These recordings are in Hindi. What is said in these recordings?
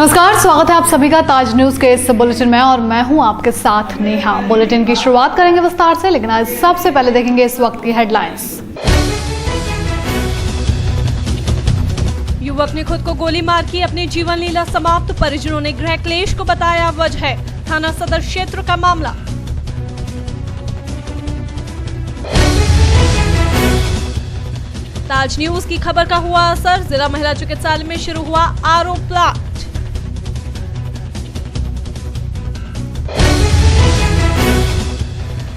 नमस्कार, स्वागत है आप सभी का ताज न्यूज के इस बुलेटिन में और मैं हूं आपके साथ नेहा। बुलेटिन की शुरुआत करेंगे विस्तार से, लेकिन आज सबसे पहले देखेंगे इस वक्त की हेडलाइंस। युवक ने खुद को गोली मार की अपनी जीवन लीला समाप्त, परिजनों ने गृह क्लेश को बताया वजह। थाना सदर क्षेत्र का मामला। ताज न्यूज की खबर का हुआ असर, जिला महिला चिकित्सालय में शुरू हुआ आरओ प्लांट।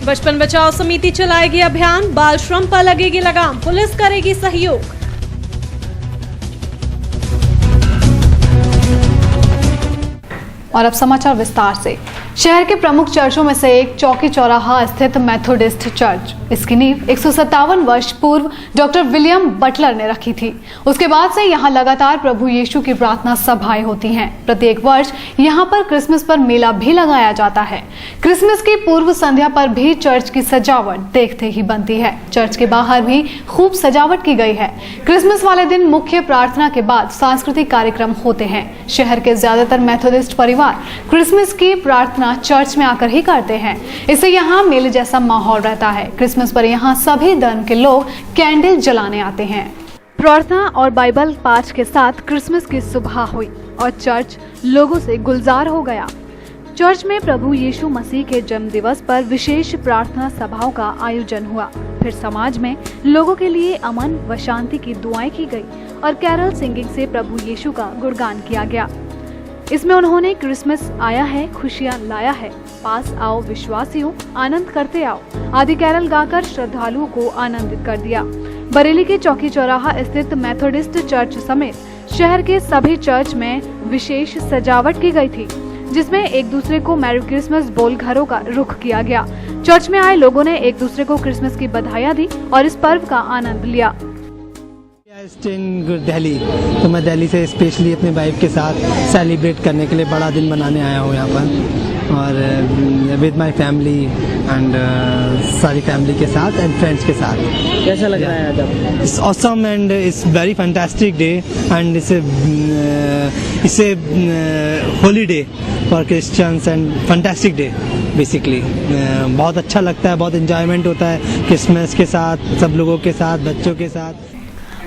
बचपन बचाओ समिति चलाएगी अभियान, बाल श्रम पर लगेगी लगाम, पुलिस करेगी सहयोग। और अब समाचार विस्तार से। शहर के प्रमुख चर्चों में से एक चौकी चौराहा स्थित मेथोडिस्ट चर्च, इसकी नींव 157 वर्ष पूर्व डॉक्टर विलियम बटलर ने रखी थी। उसके बाद से यहाँ लगातार प्रभु यीशु की प्रार्थना सभाएं होती हैं। प्रत्येक वर्ष यहाँ पर क्रिसमस पर मेला भी लगाया जाता है। क्रिसमस की पूर्व संध्या पर भी चर्च की सजावट देखते ही बनती है। चर्च के बाहर भी खूब सजावट की गई है। क्रिसमस वाले दिन मुख्य प्रार्थना के बाद सांस्कृतिक कार्यक्रम होते हैं। शहर के ज्यादातर मेथोडिस्ट परिवार क्रिसमस की प्रार्थना चर्च में आकर ही करते हैं। इससे यहाँ मेले जैसा माहौल रहता है। क्रिसमस पर यहाँ सभी धर्म के लोग कैंडल जलाने आते हैं। प्रार्थना और बाइबल पाठ के साथ क्रिसमस की सुबह हुई और चर्च लोगों से गुलजार हो गया। चर्च में प्रभु यीशु मसीह के जन्म दिवस पर विशेष प्रार्थना सभाओं का आयोजन हुआ। फिर समाज में लोगों के लिए अमन व शांति की दुआएं की गई और कैरल सिंगिंग से प्रभु यीशु का गुणगान किया गया। इसमें उन्होंने क्रिसमस आया है, खुशियां लाया है, पास आओ विश्वासियों, आनंद करते आओ आदि कैरल गाकर श्रद्धालुओं को आनंदित कर दिया। बरेली के चौकी चौराहा स्थित मेथोडिस्ट चर्च समेत शहर के सभी चर्च में विशेष सजावट की गई थी, जिसमें एक दूसरे को मैरी क्रिसमस बोल घरों का रुख किया गया। चर्च में आए लोगों ने एक दूसरे को क्रिसमस की बधाइयां दी और इस पर्व का आनंद लिया। इन दिल्ली, तो मैं दिल्ली से स्पेशली अपने वाइफ के साथ सेलिब्रेट करने के लिए बड़ा दिन मनाने आया हूँ यहाँ पर, और विद माय फैमिली एंड सारी फैमिली के साथ एंड फ्रेंड्स के साथ। कैसा लग रहा है आज आपको? It's awesome and it's very fantastic day and it's a holiday for Christians and fantastic day basically. बहुत अच्छा लगता है, बहुत एंजॉयमेंट होता है क्रिसमस के साथ, सब लोगों के साथ, बच्चों के साथ।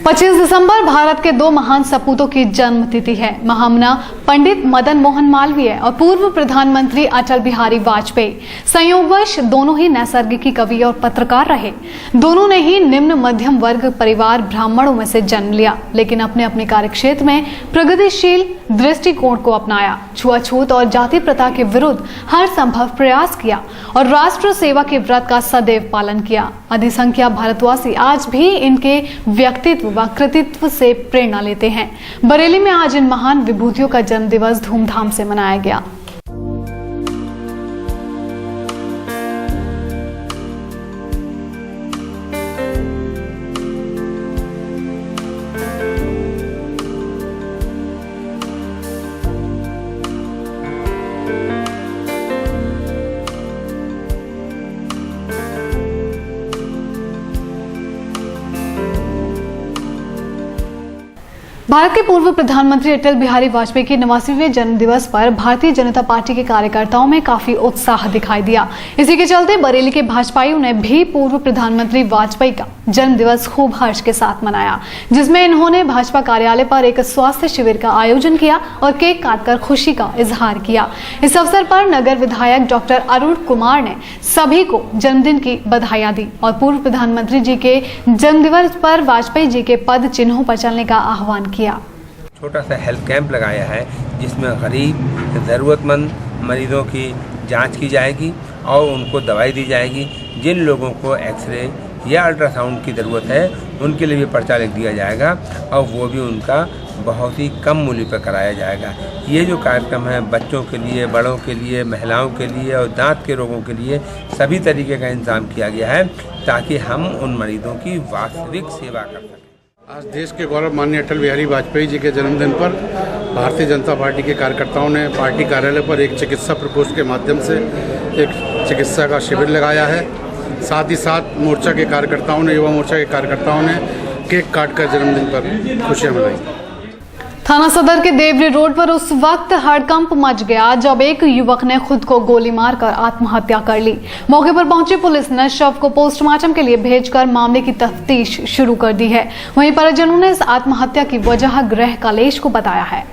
25 दिसंबर भारत के दो महान सपूतों की जन्म तिथि है। महामना पंडित मदन मोहन मालवीय और पूर्व प्रधानमंत्री अटल बिहारी वाजपेयी। संयोगवश दोनों ही नैसर्गिक कवि और पत्रकार रहे। दोनों ने ही निम्न मध्यम वर्ग परिवार ब्राह्मणों में से जन्म लिया, लेकिन अपने अपने कार्यक्षेत्र में प्रगतिशील दृष्टिकोण को अपनाया। छुआछूत और जाति प्रथा के विरुद्ध हर संभव प्रयास किया और राष्ट्र सेवा के व्रत का सदैव पालन किया। अधिसंख्या भारतवासी आज भी इनके व्यक्तित्व व कृतित्व से प्रेरणा लेते हैं। बरेली में आज इन महान विभूतियों का जन्मदिवस धूमधाम से मनाया गया। भारत के पूर्व प्रधानमंत्री अटल बिहारी वाजपेयी के 89वें जन्म दिवस पर भारतीय जनता पार्टी के कार्यकर्ताओं में काफी उत्साह दिखाई दिया। इसी के चलते बरेली के भाजपाइयों ने भी पूर्व प्रधानमंत्री वाजपेयी का जन्म दिवस खूब हर्ष के साथ मनाया, जिसमें इन्होंने भाजपा कार्यालय पर एक स्वास्थ्य शिविर का आयोजन किया और केक काटकर खुशी का इजहार किया। इस अवसर पर नगर विधायक डॉक्टर अरुण कुमार ने सभी को जन्मदिन की बधाइयां दी और पूर्व प्रधानमंत्री जी के जन्मदिवस पर वाजपेयी जी के पद चिन्हों पर चलने का आह्वान किया। छोटा सा हेल्थ कैंप लगाया है, जिसमें गरीब ज़रूरतमंद मरीजों की जांच की जाएगी और उनको दवाई दी जाएगी। जिन लोगों को एक्सरे या अल्ट्रासाउंड की ज़रूरत है उनके लिए भी पर्चा लिख दिया जाएगा और वो भी उनका बहुत ही कम मूल्य पर कराया जाएगा। ये जो कार्यक्रम है बच्चों के लिए, बड़ों के लिए, महिलाओं के लिए और दांत के रोगों के लिए सभी तरीके का इंतजाम किया गया है, ताकि हम उन मरीजों की वास्तविक सेवा कर सकें। आज देश के गौरव माननीय अटल बिहारी वाजपेयी जी के जन्मदिन पर भारतीय जनता पार्टी के कार्यकर्ताओं ने पार्टी कार्यालय पर एक चिकित्सा प्रकोष्ठ के माध्यम से एक चिकित्सा का शिविर लगाया है। साथ ही साथ मोर्चा के कार्यकर्ताओं ने, युवा मोर्चा के कार्यकर्ताओं ने केक काटकर जन्मदिन पर खुशियां मनाई। थाना सदर के देवरी रोड पर उस वक्त हड़कंप मच गया जब एक युवक ने खुद को गोली मारकर आत्महत्या कर ली। मौके पर पहुंची पुलिस ने शव को पोस्टमार्टम के लिए भेजकर मामले की तफ्तीश शुरू कर दी है। वहीं परिजनों ने इस आत्महत्या की वजह गृह कलेश को बताया है।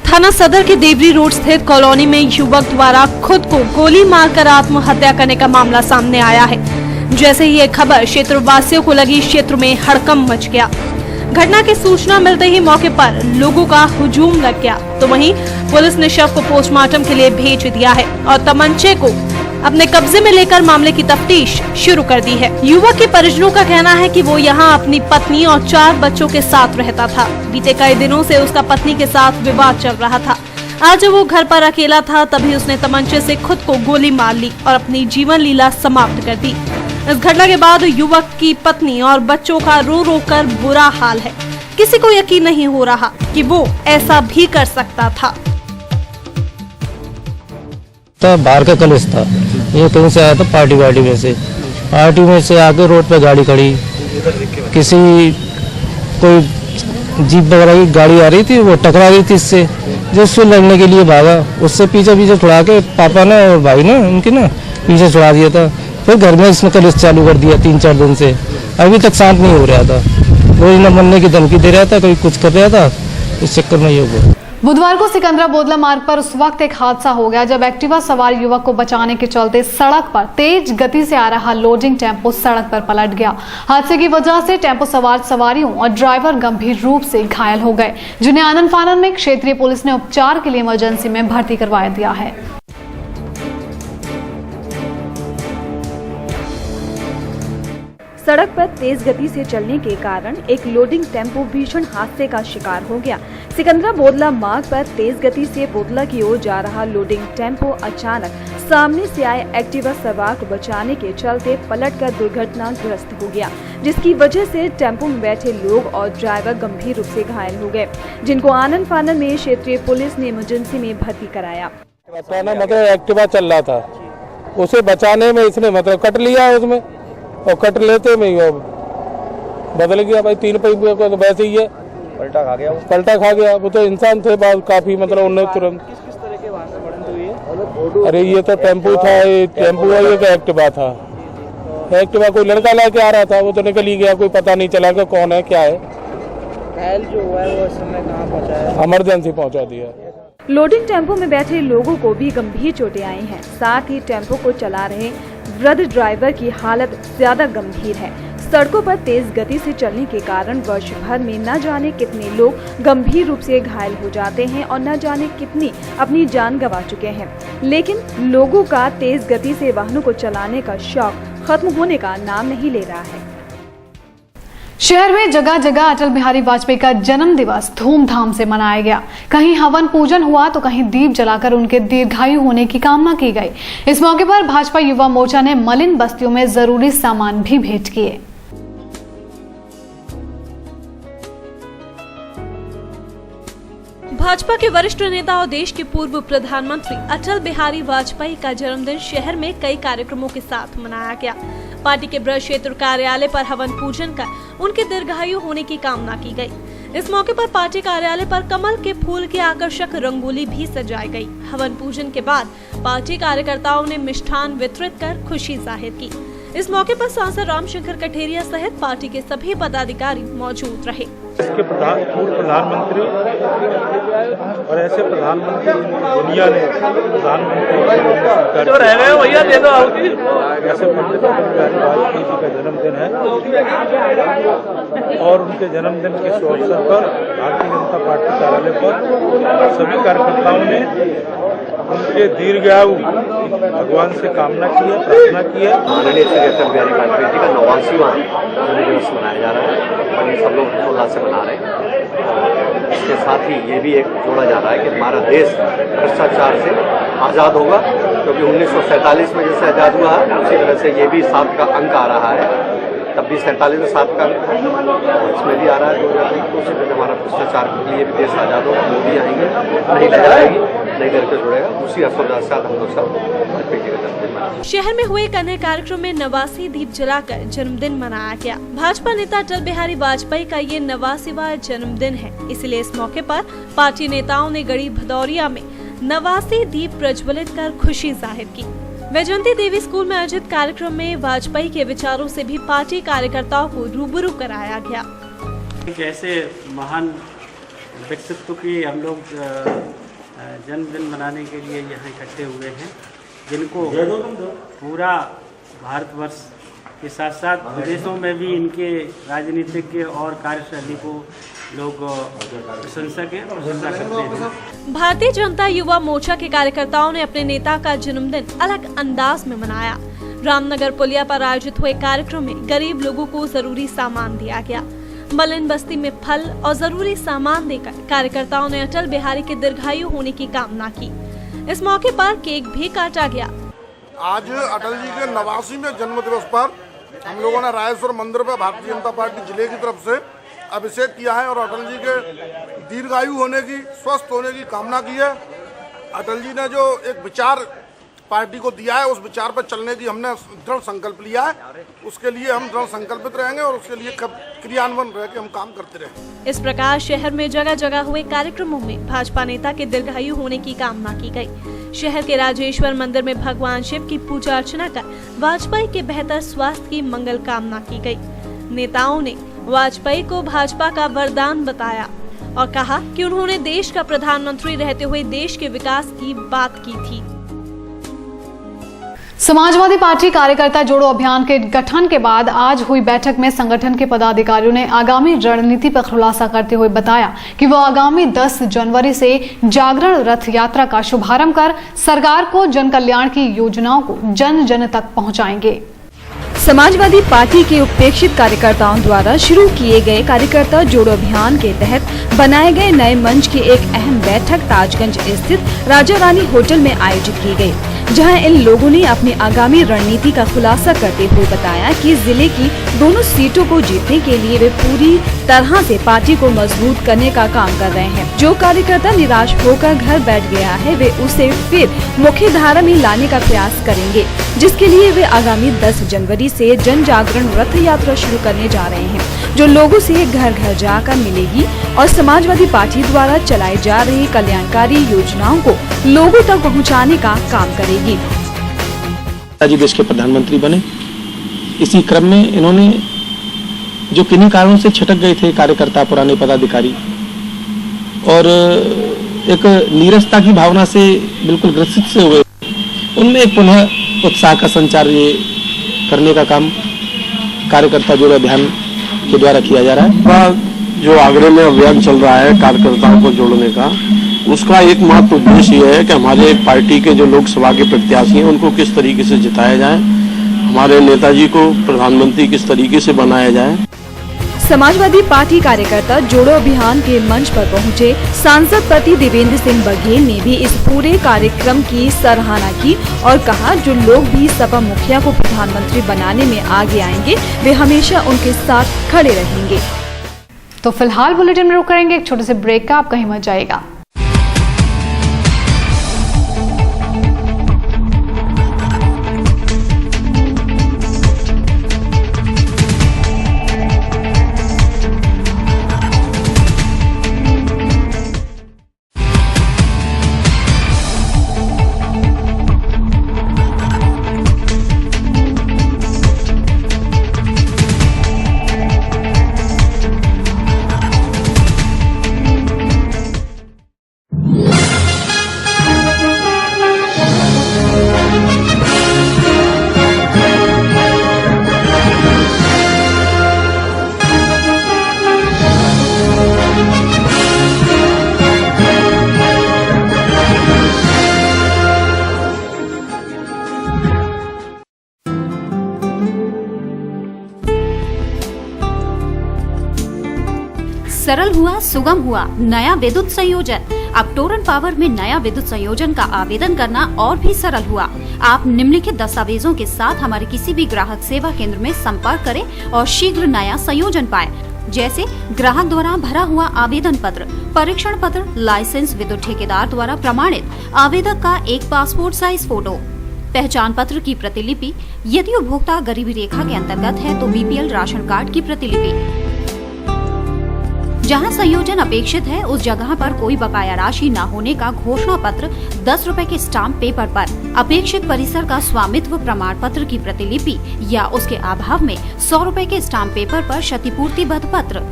थाना सदर के देवरी रोड स्थित कॉलोनी में युवक द्वारा खुद को गोली मारकर आत्महत्या करने का मामला सामने आया है। जैसे ही ये खबर क्षेत्रवासियों को लगी, क्षेत्र में हड़कंप मच गया। घटना की सूचना मिलते ही मौके पर लोगों का हुजूम लग गया, तो वहीं पुलिस ने शव को पोस्टमार्टम के लिए भेज दिया है और तमंचे को अपने कब्जे में लेकर मामले की तफ्तीश शुरू कर दी है। युवक के परिजनों का कहना है कि वो यहां अपनी पत्नी और 4 बच्चों के साथ रहता था। बीते कई दिनों से उसका पत्नी के साथ विवाद चल रहा था। आज जब वो घर पर अकेला था, तभी उसने तमंचे से खुद को गोली मार ली और अपनी जीवन लीला समाप्त कर दी। इस घटना के बाद युवक की पत्नी और बच्चों का रो रो कर बुरा हाल है। किसी को यकीन नहीं हो रहा कि वो ऐसा भी कर सकता था। बाहर का कलेश था, ये कहीं से आया था पार्टी में से आके रोड पे गाड़ी खड़ी, किसी कोई जीप वगैरह की गाड़ी आ रही थी, वो टकरा गई थी इससे, जो उससे लड़ने के लिए भागा, उससे पीछे छुड़ा के पापा ने और भाई ने उनकी ना पीछे छुड़ा दिया था। फिर घर में इसने कलेश चालू कर दिया 3-4 दिन से, अभी तक शांत नहीं हो रहा था। वो न मरने की धमकी दे रहा था, कोई कुछ कर रहा था, इस चक्कर में ये हुआ। बुधवार को सिकंदरा बोदला मार्ग पर उस वक्त एक हादसा हो गया जब एक्टिवा सवार युवक को बचाने के चलते सड़क पर तेज गति से आ रहा लोडिंग टेम्पो सड़क पर पलट गया। हादसे की वजह से टेम्पो सवार सवारियों और ड्राइवर गंभीर रूप से घायल हो गए, जिन्हें आनन फानन में क्षेत्रीय पुलिस ने उपचार के लिए इमरजेंसी में भर्ती करवा दिया है। सड़क पर तेज गति से चलने के कारण एक लोडिंग टेम्पो भीषण हादसे का शिकार हो गया। सिकंदरा बोदला मार्ग पर तेज गति से बोदला की ओर जा रहा लोडिंग टेम्पो अचानक सामने से आए एक्टिवा सवार को बचाने के चलते पलटकर दुर्घटनाग्रस्त हो गया, जिसकी वजह से टेम्पो में बैठे लोग और ड्राइवर गंभीर रूप से घायल हो गए, जिनको आनन फानन में क्षेत्रीय पुलिस ने इमरजेंसी में भर्ती कराया। मतलब एक्टिवा चल रहा था, उसे बचाने में इसने मतलब कट लिया उसमें, और कट लेते में वो बदल गया। भाई 3 पहिए को तो वैसे ही है, पलटा खा गया। वो तो इंसान थे बात काफी, मतलब उन्हें तुरंत किस तरह के वाहन से बढ़ते हुए? अरे ये तो टेम्पो था, ये टेम्पो है, ये तो एक्टिवा था। एक्टिवा कोई लड़का लेके आ रहा था, वो तो निकल ही गया, कोई पता नहीं चला कि कौन है क्या है। घायल जो हुआ है वो इस समय कहाँ पहुँचा है? इमरजेंसी पहुँचा दिया। लोडिंग टेम्पो में बैठे लोगों को भी गंभीर चोटें आई हैं। साथ ही टेम्पो को चला रहे वृद्ध ड्राइवर की हालत ज्यादा गंभीर है। सड़कों पर तेज गति से चलने के कारण वर्ष भर में न जाने कितने लोग गंभीर रूप से घायल हो जाते हैं और न जाने कितनी अपनी जान गंवा चुके हैं। लेकिन लोगों का तेज गति से वाहनों को चलाने का शौक खत्म होने का नाम नहीं ले रहा है। शहर में जगह जगह अटल बिहारी वाजपेयी का जन्म दिवस धूमधाम से मनाया गया। कहीं हवन पूजन हुआ तो कहीं दीप जलाकर उनके दीर्घायु होने की कामना की गई। इस मौके पर भाजपा युवा मोर्चा ने मलिन बस्तियों में जरूरी सामान भी भेंट किए। भाजपा के वरिष्ठ नेता और देश के पूर्व प्रधानमंत्री अटल बिहारी वाजपेयी का जन्मदिन शहर में कई कार्यक्रमों के साथ मनाया गया। पार्टी के ब्रज क्षेत्र कार्यालय पर हवन पूजन कर उनके दीर्घायु होने की कामना की गई। इस मौके पर पार्टी कार्यालय पर कमल के फूल की आकर्षक रंगोली भी सजाई गई। हवन पूजन के बाद पार्टी कार्यकर्ताओं ने मिष्ठान वितरित कर खुशी जाहिर की। इस मौके पर सांसद रामशंकर कठेरिया सहित पार्टी के सभी पदाधिकारी मौजूद रहे। इसके पूर्व प्रधानमंत्री और ऐसे प्रधानमंत्री दुनिया ने प्रधानमंत्री ऐसे पंडित अटल बिहारी वाजपेयी जी का जन्मदिन है और उनके जन्मदिन के शुभ अवसर पर भारतीय जनता पार्टी कार्यालय पर सभी कार्यकर्ताओं ने उनके दीर्घायु भगवान से कामना की है, प्रार्थना की है। माननीय श्री अटल बिहारी वाजपेयी जी का 89वां जन्मदिवस मनाया जा रहा है और ये सब लोग हर्षोल्लास से मना रहे हैं। और इसके साथ ही ये भी एक जोड़ा जा रहा है कि हमारा देश भ्रष्टाचार से आज़ाद होगा, क्योंकि 1947 में जैसे आज़ाद हुआ है उसी तरह से ये भी 7 का अंक आ रहा है तब भी 47 में 7 का इसमें भी आ रहा है 2023 को। उससे हमारा भ्रष्टाचार के लिए भी देश आज़ाद होगा, मोदी आएंगे, नहीं नजर आएगी, नहीं करके जुड़ेगा। उसी हर्षोल्लास के साथ हम लोग सब वाजपेयी जी का जन्मदिन मनाएंगे। शहर में हुए एक अन्य कार्यक्रम में 89 दीप जलाकर जन्मदिन मनाया गया। भाजपा नेता अटल बिहारी वाजपेयी का ये 89वां जन्मदिन है, इसलिए इस मौके पर पार्टी नेताओं ने गढ़ी भदौरिया में 89 दीप प्रज्वलित कर खुशी जाहिर की। वैजयंती देवी स्कूल में आयोजित कार्यक्रम में वाजपेयी के विचारों से भी पार्टी कार्यकर्ताओं को रूबरू कराया गया। एक ऐसे महान व्यक्तित्व की हम लोग जन्मदिन मनाने के लिए यहाँ इकट्ठे हुए हैं, जिनको पूरा भारतवर्ष के साथ साथ विदेशों में भी इनके राजनीतिज्ञ और कार्यशैली को लोग प्रशंसा करते हैं। भारतीय जनता युवा मोर्चा के कार्यकर्ताओं ने अपने नेता का जन्मदिन अलग अंदाज में मनाया। रामनगर पुलिया पर आयोजित हुए कार्यक्रम में गरीब लोगों को जरूरी सामान दिया गया। मलिन बस्ती में फल और जरूरी सामान देकर कार्यकर्ताओं ने अटल बिहारी के दीर्घायु होने की कामना की। इस मौके पर केक भी काटा गया। आज अटल जी के 89वें जन्म दिवस पर हम लोगों ने रायेश्वर मंदिर पर भारतीय जनता पार्टी जिले की तरफ से अभिषेक किया है और अटल जी के दीर्घायु होने की, स्वस्थ होने की कामना की है। अटल जी ने जो एक विचार पार्टी को दिया है, उस विचार पर चलने की हमने दृढ़ संकल्प लिया है। उसके लिए हम दृढ़ संकल्पित रहेंगे और उसके लिए क्रियान्वयन रह के हम काम करते रहेंगे। इस प्रकार शहर में जगह जगह हुए कार्यक्रमों में भाजपा नेता के दीर्घायु होने की कामना की गई। शहर के राजेश्वर मंदिर में भगवान शिव की पूजा अर्चना कर वाजपेयी के बेहतर स्वास्थ्य की मंगल कामना की गई। नेताओं ने वाजपेयी को भाजपा का वरदान बताया और कहा कि उन्होंने देश का प्रधानमंत्री रहते हुए देश के विकास की बात की थी। समाजवादी पार्टी कार्यकर्ता जोड़ो अभियान के गठन के बाद आज हुई बैठक में संगठन के पदाधिकारियों ने आगामी रणनीति पर खुलासा करते हुए बताया कि वो आगामी 10 जनवरी से जागरण रथ यात्रा का शुभारंभ कर सरकार को जन कल्याण की योजनाओं को जन जन तक पहुंचाएंगे। समाजवादी पार्टी के उपेक्षित कार्यकर्ताओं द्वारा शुरू किए गए कार्यकर्ता जोड़ो अभियान के तहत बनाए गए नए मंच की एक अहम बैठक ताजगंज स्थित राजा रानी होटल में आयोजित की गई, जहां इन लोगों ने अपनी आगामी रणनीति का खुलासा करते हुए बताया कि जिले की दोनों सीटों को जीतने के लिए वे पूरी तरह से पार्टी को मजबूत करने का काम कर रहे हैं। जो कार्यकर्ता निराश होकर घर बैठ गया है, वे उसे फिर मुख्य धारा में लाने का प्रयास करेंगे, जिसके लिए वे आगामी 10 जनवरी से जन जागरण रथ यात्रा शुरू करने जा रहे हैं, जो लोगों से घर घर जाकर मिलेगी और समाजवादी पार्टी द्वारा चलाई जा रही कल्याणकारी योजनाओं को लोगों तक पहुंचाने का काम करेगी। जी देश के प्रधानमंत्री बने, इसी क्रम में इन्होंने जो किन्हीं कारणों से छिटक गए थे कार्यकर्ता, पुराने पदाधिकारी, और एक नीरसता की भावना से बिल्कुल ग्रसित से हुए, उनमें एक पुनः उत्साह का संचार ये करने का काम कार्यकर्ता जोड़ो अभियान के द्वारा किया जा रहा है। जो आगरे में अभियान चल रहा है कार्यकर्ताओं को जोड़ने का, उसका एकमात्र उद्देश्य ये है कि हमारे पार्टी के जो लोकसभा के प्रत्याशी हैं उनको किस तरीके से जिताया जाए, हमारे नेताजी को प्रधानमंत्री किस तरीके से बनाया जाए। समाजवादी पार्टी कार्यकर्ता जोड़ो अभियान के मंच पर पहुंचे सांसद पति देवेंद्र सिंह बघेल ने भी इस पूरे कार्यक्रम की सराहना की और कहा, जो लोग भी सपा मुखिया को प्रधानमंत्री बनाने में आगे आएंगे, वे हमेशा उनके साथ खड़े रहेंगे। तो फिलहाल बुलेटिन में रुक करेंगे एक छोटे से ब्रेक का, आप कहीं मत जाइएगा। सरल हुआ, सुगम हुआ नया विद्युत संयोजन। अब टोरंट पावर में नया विद्युत संयोजन का आवेदन करना और भी सरल हुआ। आप निम्नलिखित दस्तावेजों के साथ हमारे किसी भी ग्राहक सेवा केंद्र में संपर्क करें और शीघ्र नया संयोजन पाएं, जैसे ग्राहक द्वारा भरा हुआ आवेदन पत्र, परीक्षण पत्र, लाइसेंस, विद्युत ठेकेदार द्वारा प्रमाणित आवेदक का एक पासपोर्ट साइज फोटो, पहचान पत्र की प्रतिलिपि, यदि उपभोक्ता गरीबी रेखा के अंतर्गत है तो बीपीएल राशन कार्ड की प्रतिलिपि। जहां संयोजन अपेक्षित है उस जगह पर कोई बकाया राशि न होने का घोषणा पत्र 10 रुपए के स्टाम्प पेपर पर, अपेक्षित परिसर का स्वामित्व प्रमाण पत्र की प्रतिलिपि या उसके अभाव में 100 रुपए के स्टाम्प पेपर पर क्षतिपूर्तिबद्ध पत्र।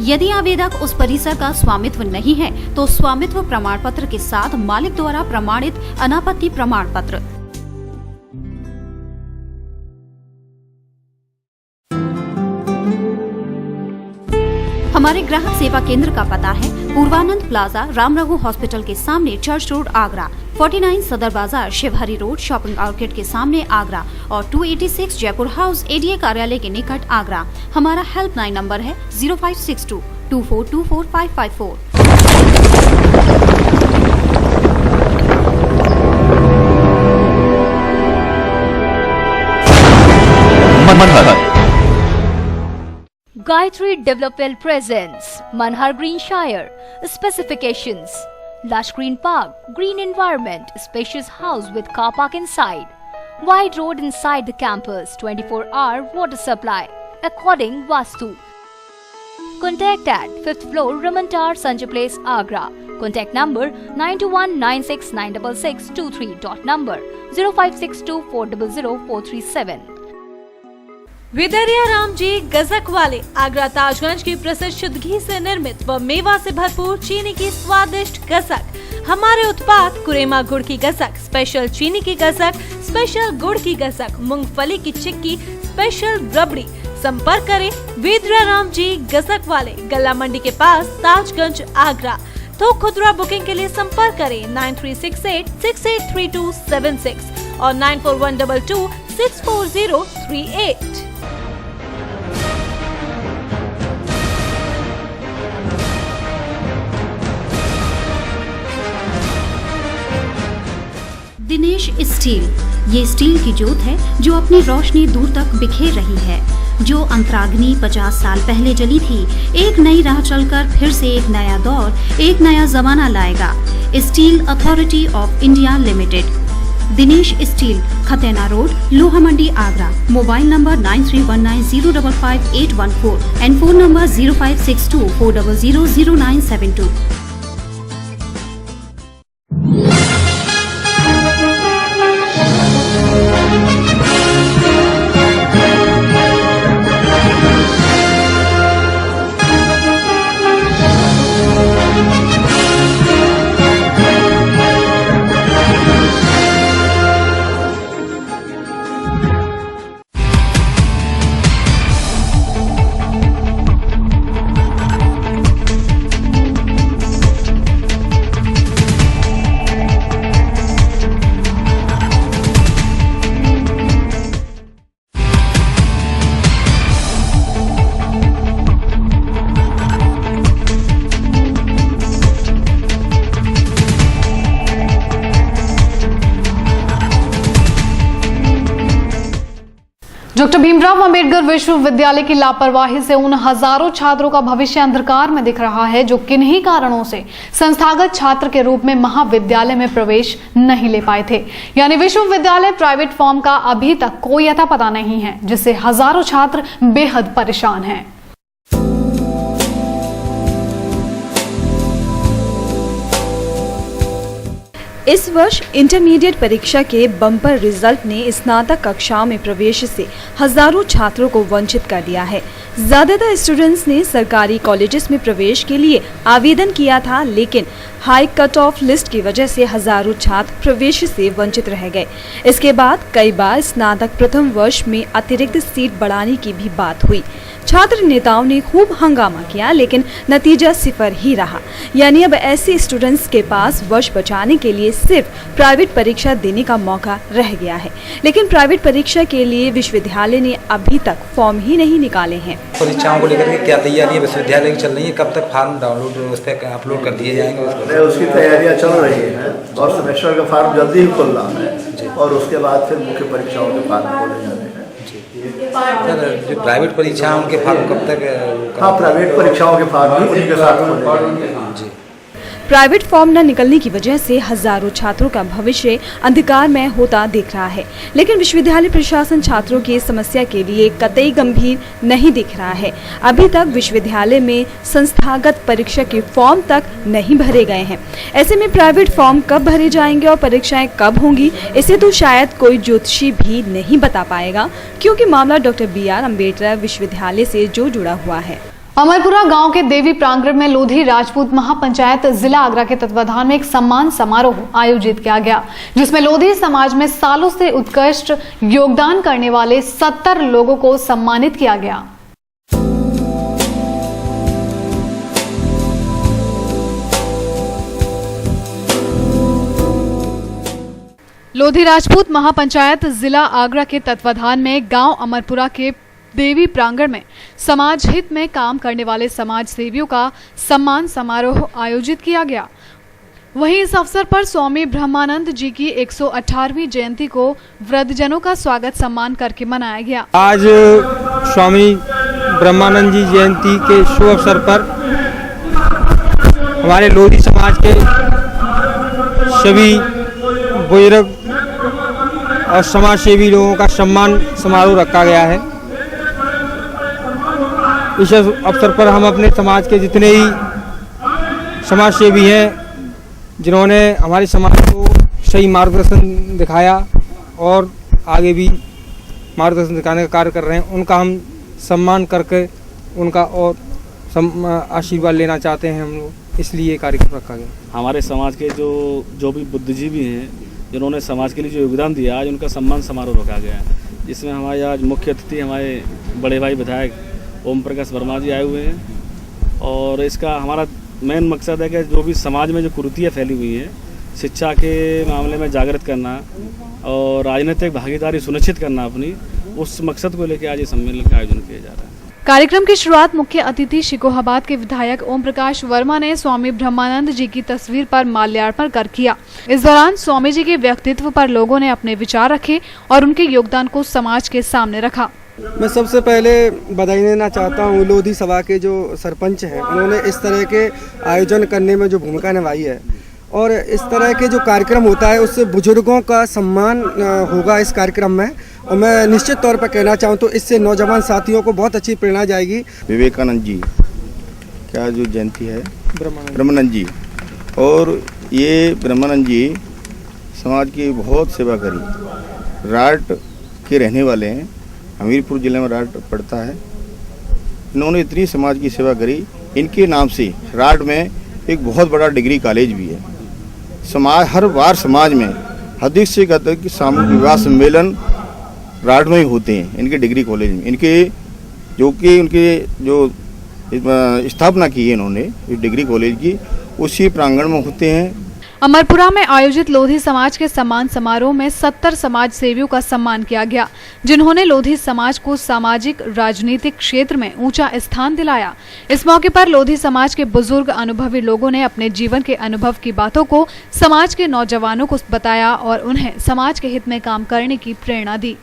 यदि आवेदक उस परिसर का स्वामित्व नहीं है तो स्वामित्व प्रमाण पत्र के साथ मालिक द्वारा प्रमाणित अनापत्ति प्रमाण पत्र। हमारे ग्राहक सेवा केंद्र का पता है पूर्वानंद प्लाजा, राम रघु हॉस्पिटल के सामने, चर्च रोड, आगरा, 49 सदर बाजार, शिवहरी रोड, शॉपिंग आउटलेट के सामने, आगरा और 286 जयपुर हाउस, एडीए कार्यालय के निकट, आगरा। हमारा हेल्पलाइन नंबर है 0562 2424 554। Gayatri Development presents Manhar Green Shire. Specifications: lush green park, green environment, spacious house with car park inside, wide road inside the campus, 24-hour water supply, according Vastu. Contact at 5th floor, Raman Tower, Sanjay Place, Agra. Contact number 9219696623. Dot number 0562 400 437. विदरिया Ram ji गजक वाले आगरा ताजगंज की प्रसिद्ध शुद्ध घी से निर्मित व मेवा से भरपूर चीनी की स्वादिष्ट गजक। हमारे उत्पाद कुरेमा गुड़ की गजक, स्पेशल चीनी की गजक, स्पेशल गुड़ की गजक, मूंगफली की चिक्की, स्पेशल रबड़ी। संपर्क करें विदरिया राम जी गजक वाले, गल्ला मंडी के पास, ताजगंज, आगरा। तो खुदरा बुकिंग के लिए संपर्क करें 9368 683276 और 9412 64038। दिनेश स्टील, ये स्टील की जोत है जो अपनी रोशनी दूर तक बिखेर रही है। जो अंतराग्नि 50 साल पहले जली थी, एक नई राह चलकर फिर से एक नया दौर, एक नया जमाना लाएगा। Steel authority of India limited. Dinesh steel, Khatena road, Loha Mandi, Agra. Mobile number 9319055814 and phone number 0562 400 0972। Doctor Bhimrao Ambedkar विश्वविद्यालय की लापरवाही से उन हजारों छात्रों का भविष्य अंधकार में दिख रहा है जो किन्हीं कारणों से संस्थागत छात्र के रूप में महाविद्यालय में प्रवेश नहीं ले पाए थे। यानी विश्वविद्यालय प्राइवेट फॉर्म का अभी तक कोई अता पता नहीं है, जिससे हजारों छात्र बेहद परेशान हैं। इस वर्ष इंटरमीडिएट परीक्षा के बम्पर रिजल्ट ने स्नातक कक्षाओं में प्रवेश से हजारों छात्रों को वंचित कर दिया है। ज्यादातर स्टूडेंट्स ने सरकारी कॉलेजेस में प्रवेश के लिए आवेदन किया था, लेकिन हाई कट ऑफ लिस्ट की वजह से हजारों छात्र प्रवेश से वंचित रह गए। इसके बाद कई बार स्नातक प्रथम वर्ष में अतिरिक्त सीट बढ़ाने की भी बात हुई। छात्र नेताओं ने खूब हंगामा किया, लेकिन नतीजा सिफर ही रहा। यानी अब ऐसे स्टूडेंट्स के पास वर्ष बचाने के लिए सिर्फ प्राइवेट परीक्षा देने का मौका रह गया है। लेकिन प्राइवेट परीक्षा के लिए विश्वविद्यालय ने अभी तक फॉर्म ही नहीं निकाले हैं। परीक्षाओं को लेकर के क्या तैयारी विश्वविद्यालय की चल रही है? कब तक फॉर्म डाउनलोड उस पर अपलोड कर दिए जाएंगे? उसकी तैयारियां चल रही हैं और सेमेस्टर का फॉर्म जल्दी ही खुल रहा है और उसके बाद फिर मुख्य परीक्षाओं के फॉर्म खोले जाने हैं। सर, जो प्राइवेट परीक्षा है उनके फॉर्म कब तक? हाँ, प्राइवेट परीक्षाओं के फॉर्म भी उन्हीं के साथ खोले जाएंगे। प्राइवेट फॉर्म न निकलने की वजह से हजारों छात्रों का भविष्य अंधकार में होता दिख रहा है। लेकिन विश्वविद्यालय प्रशासन छात्रों की समस्या के लिए कतई गंभीर नहीं दिख रहा है। अभी तक विश्वविद्यालय में संस्थागत परीक्षा के फॉर्म तक नहीं भरे गए हैं। ऐसे में प्राइवेट फॉर्म कब भरे जाएंगे और परीक्षाएं कब होंगी, इसे तो शायद कोई ज्योतिषी भी नहीं बता पाएगा, क्योंकि मामला डॉक्टर BR अम्बेडकर विश्वविद्यालय से जो जुड़ा हुआ है। अमरपुरा गांव के देवी प्रांगण में लोधी राजपूत महापंचायत जिला आगरा के तत्वाधान में एक सम्मान समारोह आयोजित किया गया, जिसमें लोधी समाज में सालों से उत्कृष्ट योगदान करने वाले 70 लोगों को सम्मानित किया गया। लोधी राजपूत महापंचायत जिला आगरा के तत्वाधान में गांव अमरपुरा के देवी प्रांगण में समाज हित में काम करने वाले समाज सेवियों का सम्मान समारोह आयोजित किया गया। वहीं इस अवसर पर स्वामी ब्रह्मानंद जी की 118वीं जयंती को वृद्धजनों का स्वागत सम्मान करके मनाया गया। आज स्वामी ब्रह्मानंद जी जयंती के शुभ अवसर पर हमारे लोधी समाज के सभी बुजुर्ग और समाज सेवी लोगों का सम्मान समारोह रखा गया है। इस अवसर पर हम अपने समाज के जितने ही समाज सेवी हैं, जिन्होंने हमारे समाज को सही मार्गदर्शन दिखाया और आगे भी मार्गदर्शन दिखाने का कार्य कर रहे हैं, उनका हम सम्मान करके उनका और आशीर्वाद लेना चाहते हैं हम लोग, इसलिए ये कार्यक्रम रखा गया। हमारे समाज के जो भी बुद्धिजीवी हैं, जिन्होंने समाज के लिए जो योगदान दिया, आज उनका सम्मान समारोह रखा गया है, जिसमें हमारे आज मुख्य अतिथि हमारे बड़े भाई विधायक ओम प्रकाश वर्मा जी आए हुए हैं। और इसका हमारा मेन मकसद है कि जो भी समाज में जो कुरीतियाँ फैली हुई हैं, शिक्षा के मामले में जागृत करना और राजनीतिक भागीदारी सुनिश्चित करना अपनी, उस मकसद को लेकर आज ये सम्मेलन का आयोजन किया जा रहा है। कार्यक्रम की शुरुआत मुख्य अतिथि शिकोहाबाद के विधायक ओम प्रकाश वर्मा ने स्वामी ब्रह्मानंद जी की तस्वीर पर माल्यार्पण कर किया। इस दौरान स्वामी जी के व्यक्तित्व पर लोगों ने अपने विचार रखे और उनके योगदान को समाज के सामने रखा। मैं सबसे पहले बधाई देना चाहता हूँ लोधी सभा के जो सरपंच हैं, उन्होंने इस तरह के आयोजन करने में जो भूमिका निभाई है और इस तरह के जो कार्यक्रम होता है उससे बुजुर्गों का सम्मान होगा इस कार्यक्रम में। और मैं निश्चित तौर पर कहना चाहूँ तो इससे नौजवान साथियों को बहुत अच्छी प्रेरणा जाएगी। विवेकानंद जी क्या जो जयंती है, ब्रह्मानंद जी, और ये ब्रह्मानंद जी समाज की बहुत सेवा करी। राट के रहने वाले हैं, हमीरपुर जिले में राट पड़ता है। इन्होंने इतनी समाज की सेवा करी, इनके नाम से राट में एक बहुत बड़ा डिग्री कॉलेज भी है। समाज हर बार समाज में अधिक से अधिक सामूहिक विवाह सम्मेलन राट में ही होते हैं, इनके डिग्री कॉलेज में। इनके जो स्थापना की है इन्होंने इस डिग्री कॉलेज की, उसी प्रांगण में होते हैं। अमरपुरा में आयोजित लोधी समाज के सम्मान समारोह में 70 समाज सेवियों का सम्मान किया गया, जिन्होंने लोधी समाज को सामाजिक राजनीतिक क्षेत्र में ऊंचा स्थान दिलाया। इस मौके पर लोधी समाज के बुजुर्ग अनुभवी लोगों ने अपने जीवन के अनुभव की बातों को समाज के नौजवानों को बताया और उन्हें समाज के हित में काम करने की प्रेरणा दी।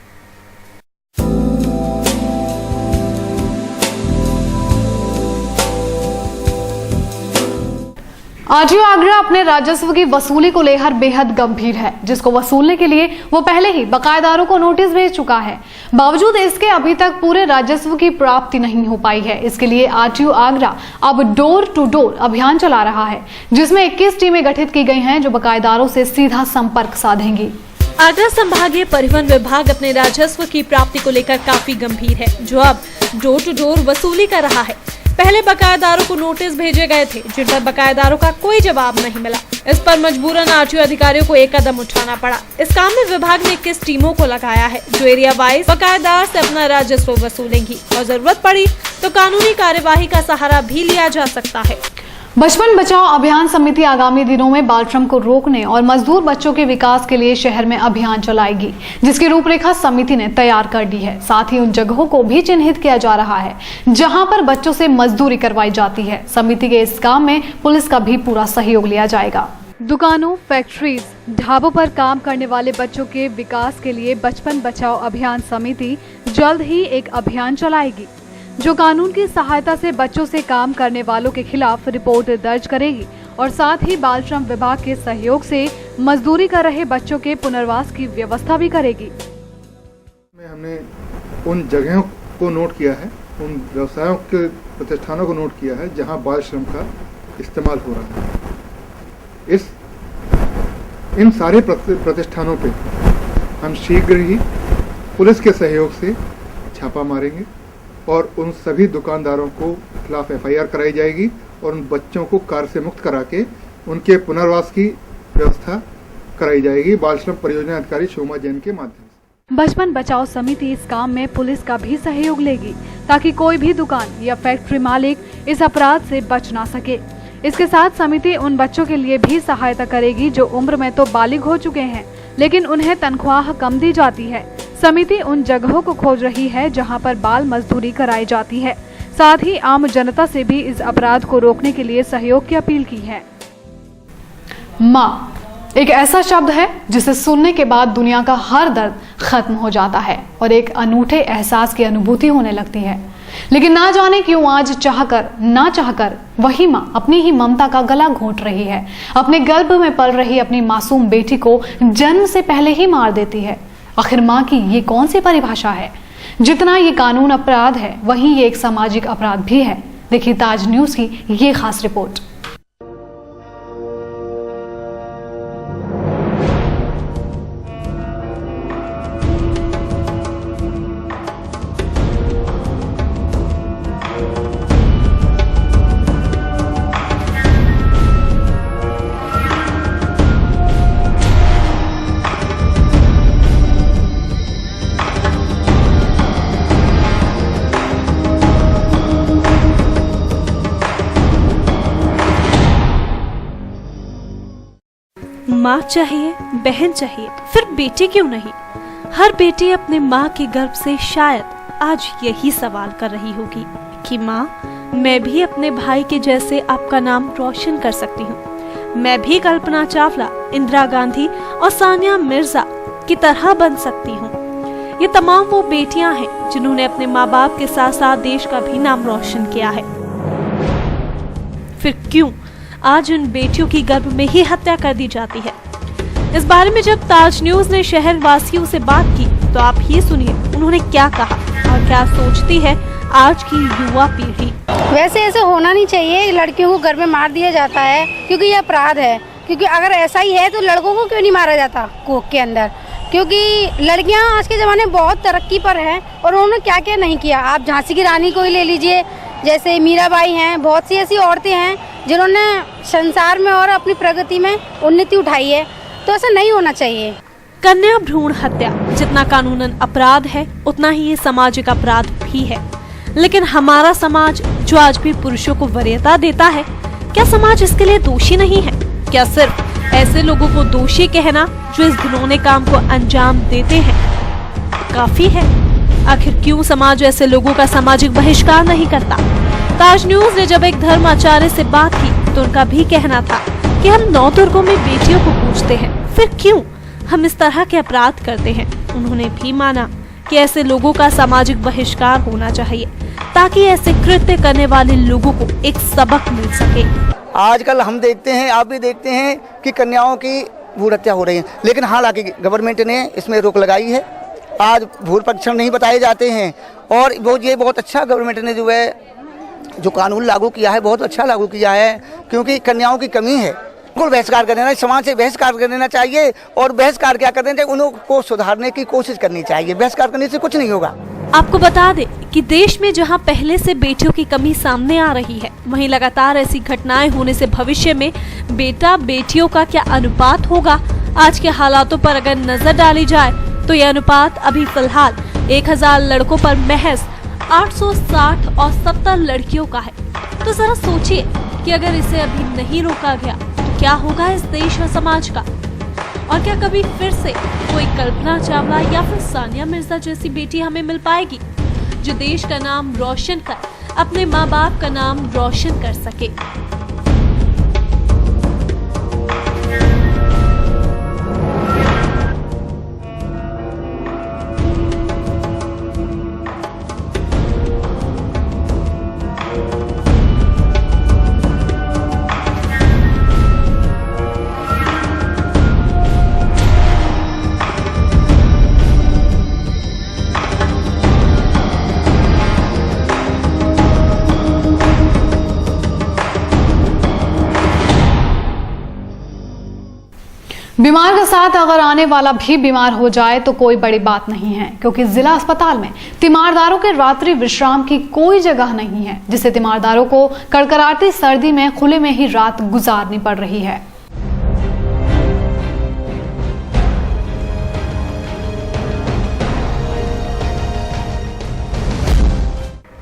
आरटीओ आगरा अपने राजस्व की वसूली को लेकर बेहद गंभीर है, जिसको वसूलने के लिए वो पहले ही बकायेदारों को नोटिस भेज चुका है। बावजूद इसके अभी तक पूरे राजस्व की प्राप्ति नहीं हो पाई है। इसके लिए आरटीओ आगरा अब डोर टू डोर अभियान चला रहा है, जिसमें 21 टीमें गठित की गई हैं, जो बकायेदारों से सीधा संपर्क साधेंगी। आगरा संभागीय परिवहन विभाग अपने राजस्व की प्राप्ति को लेकर काफी गंभीर है, जो अब डोर टू डोर वसूली कर रहा है। पहले बकायेदारों को नोटिस भेजे गए थे, जिन पर बकायेदारों का कोई जवाब नहीं मिला। इस पर मजबूरन आरटीओ अधिकारियों को एक कदम उठाना पड़ा। इस काम में विभाग ने 21 टीमों को लगाया है, जो एरिया वाइज बकायेदार से अपना राजस्व वसूलेंगी और जरूरत पड़ी तो कानूनी कार्यवाही का सहारा भी लिया जा सकता है। बचपन बचाओ अभियान समिति आगामी दिनों में बाल श्रम को रोकने और मजदूर बच्चों के विकास के लिए शहर में अभियान चलाएगी, जिसकी रूपरेखा समिति ने तैयार कर दी है। साथ ही उन जगहों को भी चिन्हित किया जा रहा है जहां पर बच्चों से मजदूरी करवाई जाती है। समिति के इस काम में पुलिस का भी पूरा सहयोग लिया जाएगा। दुकानों, फैक्ट्रीज, ढाबों पर काम करने वाले बच्चों के विकास के लिए बचपन बचाओ अभियान समिति जल्द ही एक अभियान चलाएगी, जो कानून की सहायता से बच्चों से काम करने वालों के खिलाफ रिपोर्ट दर्ज करेगी और साथ ही बाल श्रम विभाग के सहयोग से मजदूरी कर रहे बच्चों के पुनर्वास की व्यवस्था भी करेगी। हमने उन जगहों को नोट किया है, उन व्यवसायों के प्रतिष्ठानों को नोट किया है जहां बाल श्रम का इस्तेमाल हो रहा है। इन सारे प्रतिष्ठानों पे हम शीघ्र ही पुलिस के सहयोग से छापा मारेंगे और उन सभी दुकानदारों को खिलाफ FIR कराई जाएगी और उन बच्चों को कार्य से मुक्त करा के उनके पुनर्वास की व्यवस्था कराई जाएगी बाल श्रम परियोजना अधिकारी शोमा जैन के माध्यम से। बचपन बचाओ समिति इस काम में पुलिस का भी सहयोग लेगी ताकि कोई भी दुकान या फैक्ट्री मालिक इस अपराध से बच ना सके। इसके साथ समिति उन बच्चों के लिए भी सहायता करेगी जो उम्र में तो बालिग हो चुके हैं लेकिन उन्हें तनख्वाह कम दी जाती है। समिति उन जगहों को खोज रही है जहां पर बाल मजदूरी कराई जाती है। साथ ही आम जनता से भी इस अपराध को रोकने के लिए सहयोग की अपील की है। माँ एक ऐसा शब्द है जिसे सुनने के बाद दुनिया का हर दर्द खत्म हो जाता है और एक अनूठे एहसास की अनुभूति होने लगती है। लेकिन ना जाने क्यों आज चाहकर ना चाहकर वही माँ अपनी ही ममता का गला घोंट रही है। अपने गर्भ में पल रही अपनी मासूम बेटी को जन्म से पहले ही मार देती है। आखिर माँ की ये कौन सी परिभाषा है? जितना ये कानून अपराध है वहीं ये एक सामाजिक अपराध भी है। देखिए ताज न्यूज की ये खास रिपोर्ट। माँ चाहिए, बहन चाहिए, फिर बेटी क्यों नहीं? हर बेटी अपने माँ के गर्भ से शायद आज यही सवाल कर रही होगी कि माँ, मैं भी अपने भाई के जैसे आपका नाम रोशन कर सकती हूँ। मैं भी कल्पना चावला, इंदिरा गांधी और सानिया मिर्जा की तरह बन सकती हूँ। ये तमाम वो बेटियां हैं जिन्होंने अपने माँ बाप के साथ साथ देश का भी नाम रोशन किया है। फिर क्यों आज उन बेटियों की गर्भ में ही हत्या कर दी जाती है? इस बारे में जब ताज न्यूज ने शहर वासियों से बात की तो आप ही सुनिए उन्होंने क्या कहा और क्या सोचती है आज की युवा पीढ़ी। वैसे ऐसे होना नहीं चाहिए, लड़कियों को गर्भ में मार दिया जाता है क्योंकि ये अपराध है। क्योंकि अगर ऐसा ही है तो लड़कों को क्यों नहीं मारा जाता कोख के अंदर? क्योंकि लड़कियां आज के ज़माने में बहुत तरक्की पर हैं और उन्होंने क्या क्या नहीं किया। आप झांसी की रानी को ही ले लीजिए, जैसे मीराबाई हैं, बहुत सी ऐसी औरतें हैं जिन्होंने संसार में और अपनी प्रगति में उन्नति उठाई है। तो ऐसा नहीं होना चाहिए। कन्या भ्रूण हत्या जितना कानूनन अपराध है उतना ही ये सामाजिक अपराध भी है। लेकिन हमारा समाज जो आज भी पुरुषों को वरीयता देता है, क्या समाज इसके लिए दोषी नहीं है? क्या सिर्फ ऐसे लोगों को दोषी कहना जो इस घिनौने काम को अंजाम देते हैं काफी है? आखिर क्यों समाज ऐसे लोगों का सामाजिक बहिष्कार नहीं करता? ताज न्यूज ने जब एक धर्म आचार्य से बात की तो उनका भी कहना था कि हम नवदुर्गों में बेटियों को पूजते हैं, फिर क्यों हम इस तरह के अपराध करते हैं? उन्होंने भी माना कि ऐसे लोगों का सामाजिक बहिष्कार होना चाहिए ताकि ऐसे कृत्य करने वाले लोगों को एक सबक मिल सके। आजकल हम देखते हैं, आप भी देखते हैं कि कन्याओं की भ्रूण हत्या हो रही है, लेकिन हालांकि गवर्नमेंट ने इसमें रोक लगाई है। आज भ्रूण परीक्षण नहीं बताए जाते हैं और ये बहुत अच्छा गवर्नमेंट ने जो कानून लागू किया है बहुत अच्छा लागू किया है, क्योंकि कन्याओं की कमी है। बिल्कुल बहिष्कार कर देना, समाज से बहिष्कार कर देना चाहिए और बहिष्कार क्या कर देना चाहिए, उनको सुधारने की कोशिश करनी चाहिए। बहिष्कार करने से कुछ नहीं होगा। आपको बता दें कि देश में जहां पहले से बेटियों की कमी सामने आ रही है, वहीं लगातार ऐसी घटनाएं होने से भविष्य में बेटा बेटियों का क्या अनुपात होगा? आज के हालातों पर अगर नजर डाली जाए तो यह अनुपात अभी फिलहाल 1000 लड़कों पर महज 860 और 70 लड़कियों का है। तो जरा सोचिए कि अगर इसे अभी नहीं रोका गया तो क्या होगा इस देश व समाज का, और क्या कभी फिर से कोई कल्पना चावला या फिर सानिया मिर्जा जैसी बेटी हमें मिल पाएगी जो देश का नाम रोशन कर अपने माँ बाप का नाम रोशन कर सके। बीमार के साथ अगर आने वाला भी बीमार हो जाए तो कोई बड़ी बात नहीं है, क्योंकि जिला अस्पताल में तीमारदारों के रात्रि विश्राम की कोई जगह नहीं है, जिससे तीमारदारों को कड़कड़ाती सर्दी में खुले में ही रात गुजारनी पड़ रही है।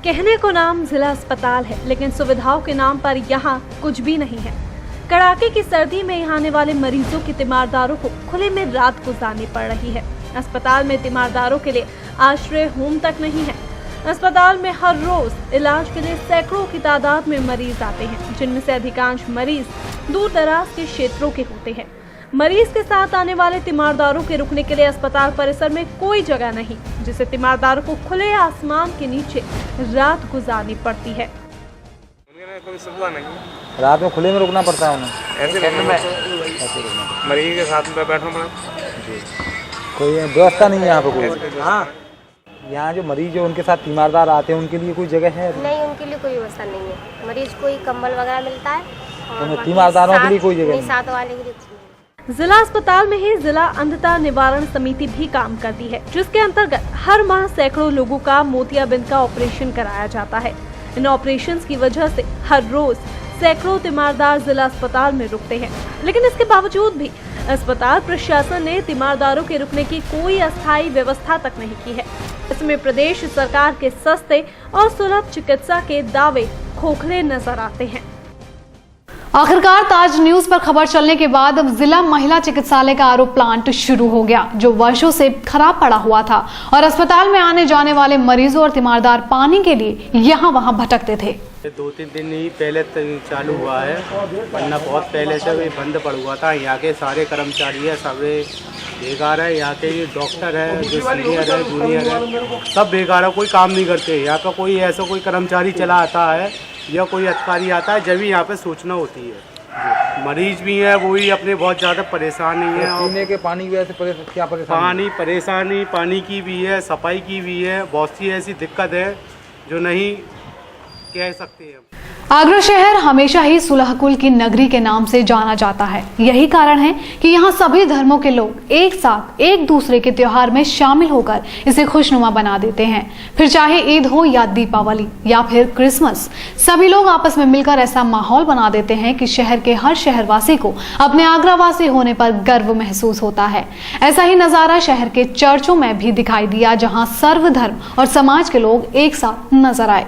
कहने को नाम जिला अस्पताल है, लेकिन सुविधाओं के नाम पर यहाँ कुछ भी नहीं है। कड़ाके की सर्दी में यहाँ आने वाले मरीजों की तीमारदारों को खुले में रात गुजारनी पड़ रही है। अस्पताल में तीमारदारों के लिए आश्रय होम तक नहीं है। अस्पताल में हर रोज इलाज के लिए सैकड़ों की तादाद में मरीज आते हैं, जिनमें से अधिकांश मरीज दूर दराज के क्षेत्रों के होते हैं। मरीज के साथ आने वाले तीमारदारों के रुकने के लिए अस्पताल परिसर में कोई जगह नहीं, जिससे तीमारदारों को खुले आसमान के नीचे रात गुजारनी पड़ती है। कोई सुविधा नहीं, रात में खुले में रुकना पड़ता है उन्हें, ऐसे मरीज के साथ में बैठना पड़ा। कोई व्यवस्था नहीं है यहाँ पे कोई। हाँ, यहाँ जो मरीज जो उनके साथ तीमारदार आते हैं उनके लिए कोई जगह है? नहीं, उनके लिए कोई व्यवस्था नहीं है। मरीज को ही कंबल वगैरह मिलता है और तीमारदारों के लिए कोई जगह नहीं। साथ वाले के लिए। जिला अस्पताल में ही जिला अंधता निवारण समिति भी काम करती है, जिसके अंतर्गत हर माह सैकड़ों लोगों का मोतियाबिंद का ऑपरेशन कराया जाता है। इन ऑपरेशंस की वजह से हर रोज सैकड़ों तीमारदार जिला अस्पताल में रुकते हैं, लेकिन इसके बावजूद भी अस्पताल प्रशासन ने तीमारदारों के रुकने की कोई अस्थायी व्यवस्था तक नहीं की है। इसमें प्रदेश सरकार के सस्ते और सुलभ चिकित्सा के दावे खोखले नजर आते हैं। आखिरकार ताज न्यूज पर खबर चलने के बाद अब जिला महिला चिकित्सालय का आरओ प्लांट शुरू हो गया, जो वर्षों से खराब पड़ा हुआ था और अस्पताल में आने जाने वाले मरीजों और तीमारदार पानी के लिए यहाँ वहाँ भटकते थे। 2-3 दिन ही पहले चालू हुआ है, वरना बहुत पहले से भी बंद पड़ हुआ था। यहाँ के सारे कर्मचारी है सब बेकार है, यहाँ के डॉक्टर है, जो सीनियर है, जूनियर है, सब बेकार है, कोई काम नहीं करते। यहाँ का कोई ऐसा कोई कर्मचारी चला आता है या कोई अधिकारी आता है जब भी यहाँ पे सूचना होती है। मरीज भी है वो ही अपने बहुत ज़्यादा परेशानी है। पीने के पानी की वजह से क्या परेशानी पानी की भी है, सफाई की भी है, बहुत सी ऐसी दिक्कत है जो नहीं कह सकते हैं। आगरा शहर हमेशा ही सुलहकुल की नगरी के नाम से जाना जाता है। यही कारण है कि यहाँ सभी धर्मों के लोग एक साथ एक दूसरे के त्योहार में शामिल होकर इसे खुशनुमा बना देते हैं। फिर चाहे ईद हो या दीपावली या फिर क्रिसमस, सभी लोग आपस में मिलकर ऐसा माहौल बना देते हैं कि शहर के हर शहरवासी को अपने आगरावासी होने पर गर्व महसूस होता है। ऐसा ही नजारा शहर के चर्चों में भी दिखाई दिया, जहाँ सर्वधर्म और समाज के लोग एक साथ नजर आए।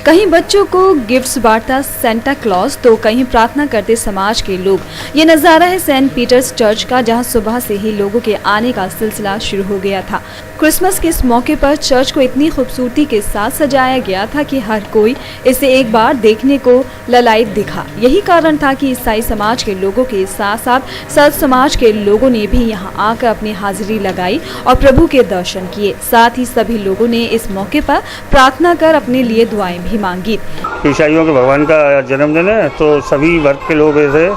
कहीं बच्चों को गिफ्ट्स बांटता सेंटा क्लॉज तो कहीं प्रार्थना करते समाज के लोग। ये नज़ारा है सेंट पीटर्स चर्च का, जहां सुबह से ही लोगों के आने का सिलसिला शुरू हो गया था। क्रिसमस के इस मौके पर चर्च को इतनी खूबसूरती के साथ सजाया गया था कि हर कोई इसे एक बार देखने को ललायत दिखा। यही कारण था कि ईसाई समाज के लोगों के साथ साथ सर्व समाज के लोगों ने भी यहाँ आकर अपनी हाजिरी लगाई और प्रभु के दर्शन किए। साथ ही सभी लोगों ने इस मौके पर प्रार्थना कर अपने लिए दुआएं भी मांगी। ईसाइयों के भगवान का जन्मदिन है तो सभी वर्ग के लोग ऐसे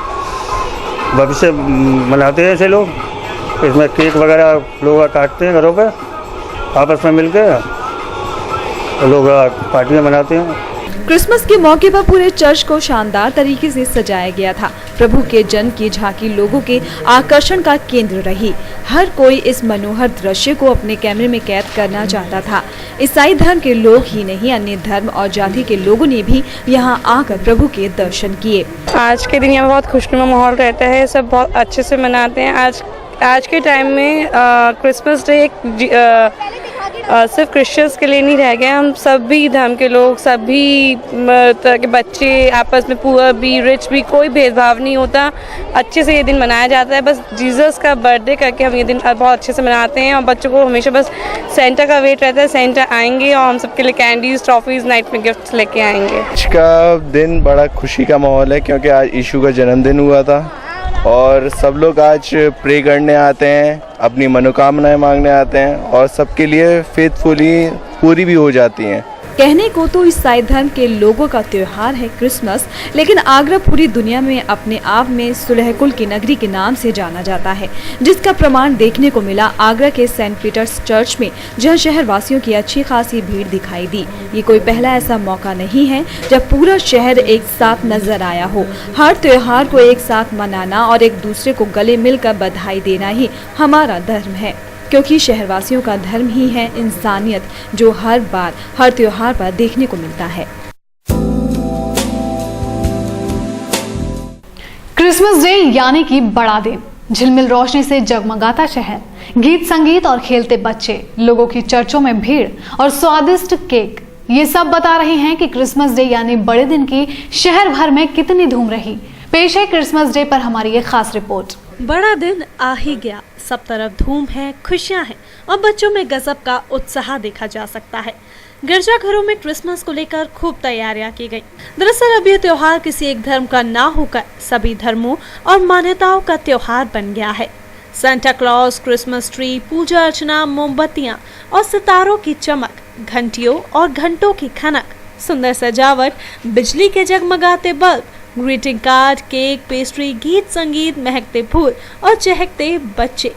भविष्य मनाते हैं। ऐसे लोग इसमें केक वगैरह लोग काटते हैं घरों पे, आपस में मिलकर लोग पार्टियां मनाते हैं। क्रिसमस के मौके पर पूरे चर्च को शानदार तरीके से सजाया गया था। प्रभु के जन्म की झांकी लोगों के आकर्षण का केंद्र रही। हर कोई इस मनोहर दृश्य को अपने कैमरे में कैद करना चाहता था। ईसाई धर्म के लोग ही नहीं, अन्य धर्म और जाति के लोगों ने भी यहाँ आकर प्रभु के दर्शन किए। आज के दिन यहाँ बहुत खुशनुमा माहौल रहता है, सब बहुत अच्छे से मनाते हैं। आज के टाइम में क्रिसमस डे एक सिर्फ क्रिश्चियंस के लिए नहीं रह गए, हम सभी धर्म के लोग, सभी तरह के बच्चे आपस में, पुअर भी रिच भी, कोई भेदभाव नहीं होता। अच्छे से ये दिन मनाया जाता है। बस जीसस का बर्थडे करके हम ये दिन बहुत अच्छे से मनाते हैं और बच्चों को हमेशा बस सेंटा का वेट रहता है। सेंटा आएंगे और हम सबके लिए कैंडीज, ट्रॉफीज, नाइट में गिफ्ट्स लेके आएंगे। आज का दिन बड़ा खुशी का माहौल है क्योंकि आज यीशु का जन्मदिन हुआ था और सब लोग आज प्रे करने आते हैं, अपनी मनोकामनाएं मांगने आते हैं और सबके लिए फेथफुली पूरी भी हो जाती हैं। कहने को तो ईसाई धर्म के लोगों का त्योहार है क्रिसमस, लेकिन आगरा पूरी दुनिया में अपने आप में सुलहकुल की नगरी के नाम से जाना जाता है, जिसका प्रमाण देखने को मिला आगरा के सेंट पीटर्स चर्च में, जहां शहर वासियों की अच्छी खासी भीड़ दिखाई दी। ये कोई पहला ऐसा मौका नहीं है जब पूरा शहर एक साथ नजर आया हो। हर त्योहार को एक साथ मनाना और एक दूसरे को गले मिलकर बधाई देना ही हमारा धर्म है, क्योंकि शहरवासियों का धर्म ही है इंसानियत, जो हर बार हर त्योहार पर देखने को मिलता है। क्रिसमस डे यानी कि बड़ा दिन, झिलमिल रोशनी से जगमगाता शहर, गीत संगीत और खेलते बच्चे, लोगों की चर्चों में भीड़ और स्वादिष्ट केक, ये सब बता रहे हैं कि क्रिसमस डे यानी बड़े दिन की शहर भर में कितनी धूम रही। पेश है क्रिसमस डे पर हमारी ये खास रिपोर्ट। बड़ा दिन आ ही गया, सब तरफ धूम है, खुशियां हैं और बच्चों में गजब का उत्साह देखा जा सकता है। गिरजाघरों में क्रिसमस को लेकर खूब तैयारियां की गई। दरअसल अब यह त्योहार किसी एक धर्म का ना होकर सभी धर्मों और मान्यताओं का त्योहार बन गया है। सांता क्लॉज, क्रिसमस ट्री, पूजा अर्चना, मोमबत्तियां और सितारों की चमक, घंटियों और घंटों की खनक, सुंदर सजावट, बिजली के जगमगाते bulb, greeting card, cake, pastry, गीत संगीत, महकते फूल और चहकते बच्चे,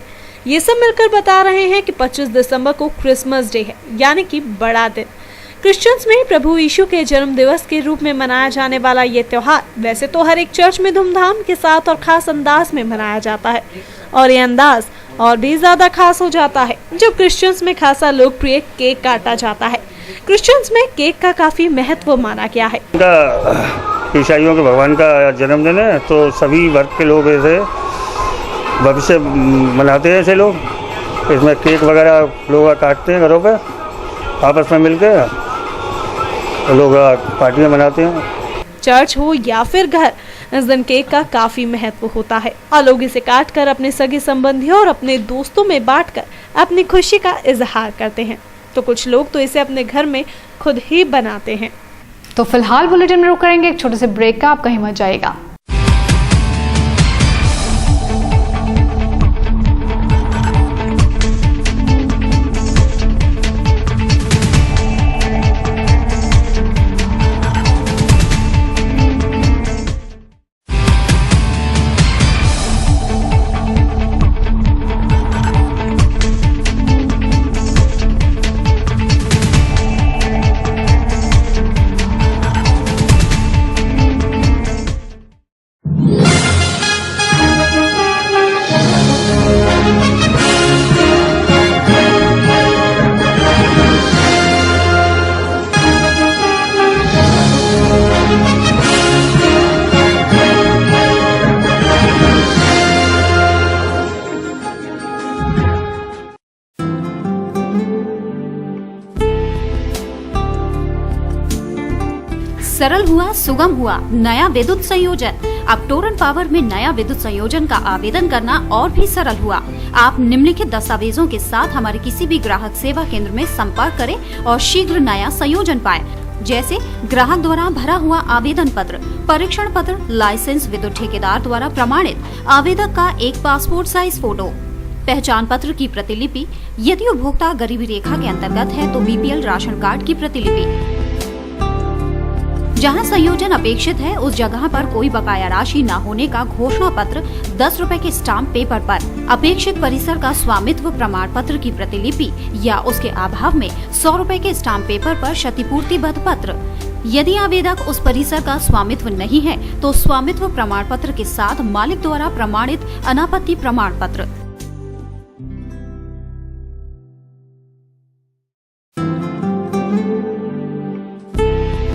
ये सब मिलकर बता रहे हैं कि 25 दिसंबर को क्रिसमस डे है, यानी कि बड़ा दिन। क्रिश्चियंस में प्रभु यीशु के जन्म दिवस के रूप में मनाया जाने वाला ये त्योहार वैसे तो हर एक चर्च में धूमधाम के साथ और खास अंदाज में मनाया जाता है, और ये अंदाज और भी ज्यादा खास हो जाता है जब क्रिश्चियंस में खासा लोकप्रिय केक काटा जाता है। क्रिश्चियंस में केक का काफी महत्व माना गया है। ईसाइयों के भगवान का जन्मदिन है तो सभी वर्ग के लोग ऐसे भविष्य मनाते हैं। ऐसे लोग इसमें केक वगैरह लोग काटते हैं घरों पे, आपस में मिलकर लोग पार्टियां मनाते हैं। चर्च हो या फिर घर, इस दिन केक का काफी महत्व होता है और लोग इसे काट कर अपने सगे संबंधियों और अपने दोस्तों में बांटकर अपनी खुशी का इजहार करते हैं, तो कुछ लोग तो इसे अपने घर में खुद ही बनाते हैं। तो फिलहाल बुलेटिन में रुक करेंगे एक छोटे से ब्रेक का, आप कहीं मत जाइएगा। सरल हुआ, सुगम हुआ नया विद्युत संयोजन। अब टोरन पावर में नया विद्युत संयोजन का आवेदन करना और भी सरल हुआ। आप निम्नलिखित दस्तावेजों के साथ हमारे किसी भी ग्राहक सेवा केंद्र में संपर्क करें और शीघ्र नया संयोजन पाएं, जैसे ग्राहक द्वारा भरा हुआ आवेदन पत्र, परीक्षण पत्र, लाइसेंस, विद्युत ठेकेदार द्वारा प्रमाणित आवेदक का एक पासपोर्ट साइज फोटो, पहचान पत्र की प्रतिलिपि, यदि उपभोक्ता गरीबी रेखा के अंतर्गत है तो बीपीएल राशन कार्ड की प्रतिलिपि। जहां संयोजन अपेक्षित है उस जगह पर कोई बकाया राशि न होने का घोषणा पत्र 10 रुपए के स्टाम्प पेपर पर, अपेक्षित परिसर का स्वामित्व प्रमाण पत्र की प्रतिलिपि या उसके अभाव में 100 रुपए के स्टाम्प पेपर पर क्षतिपूर्तिबद्ध पत्र। यदि आवेदक उस परिसर का स्वामित्व नहीं है तो स्वामित्व प्रमाण पत्र के साथ मालिक द्वारा प्रमाणित अनापत्ति प्रमाण पत्र।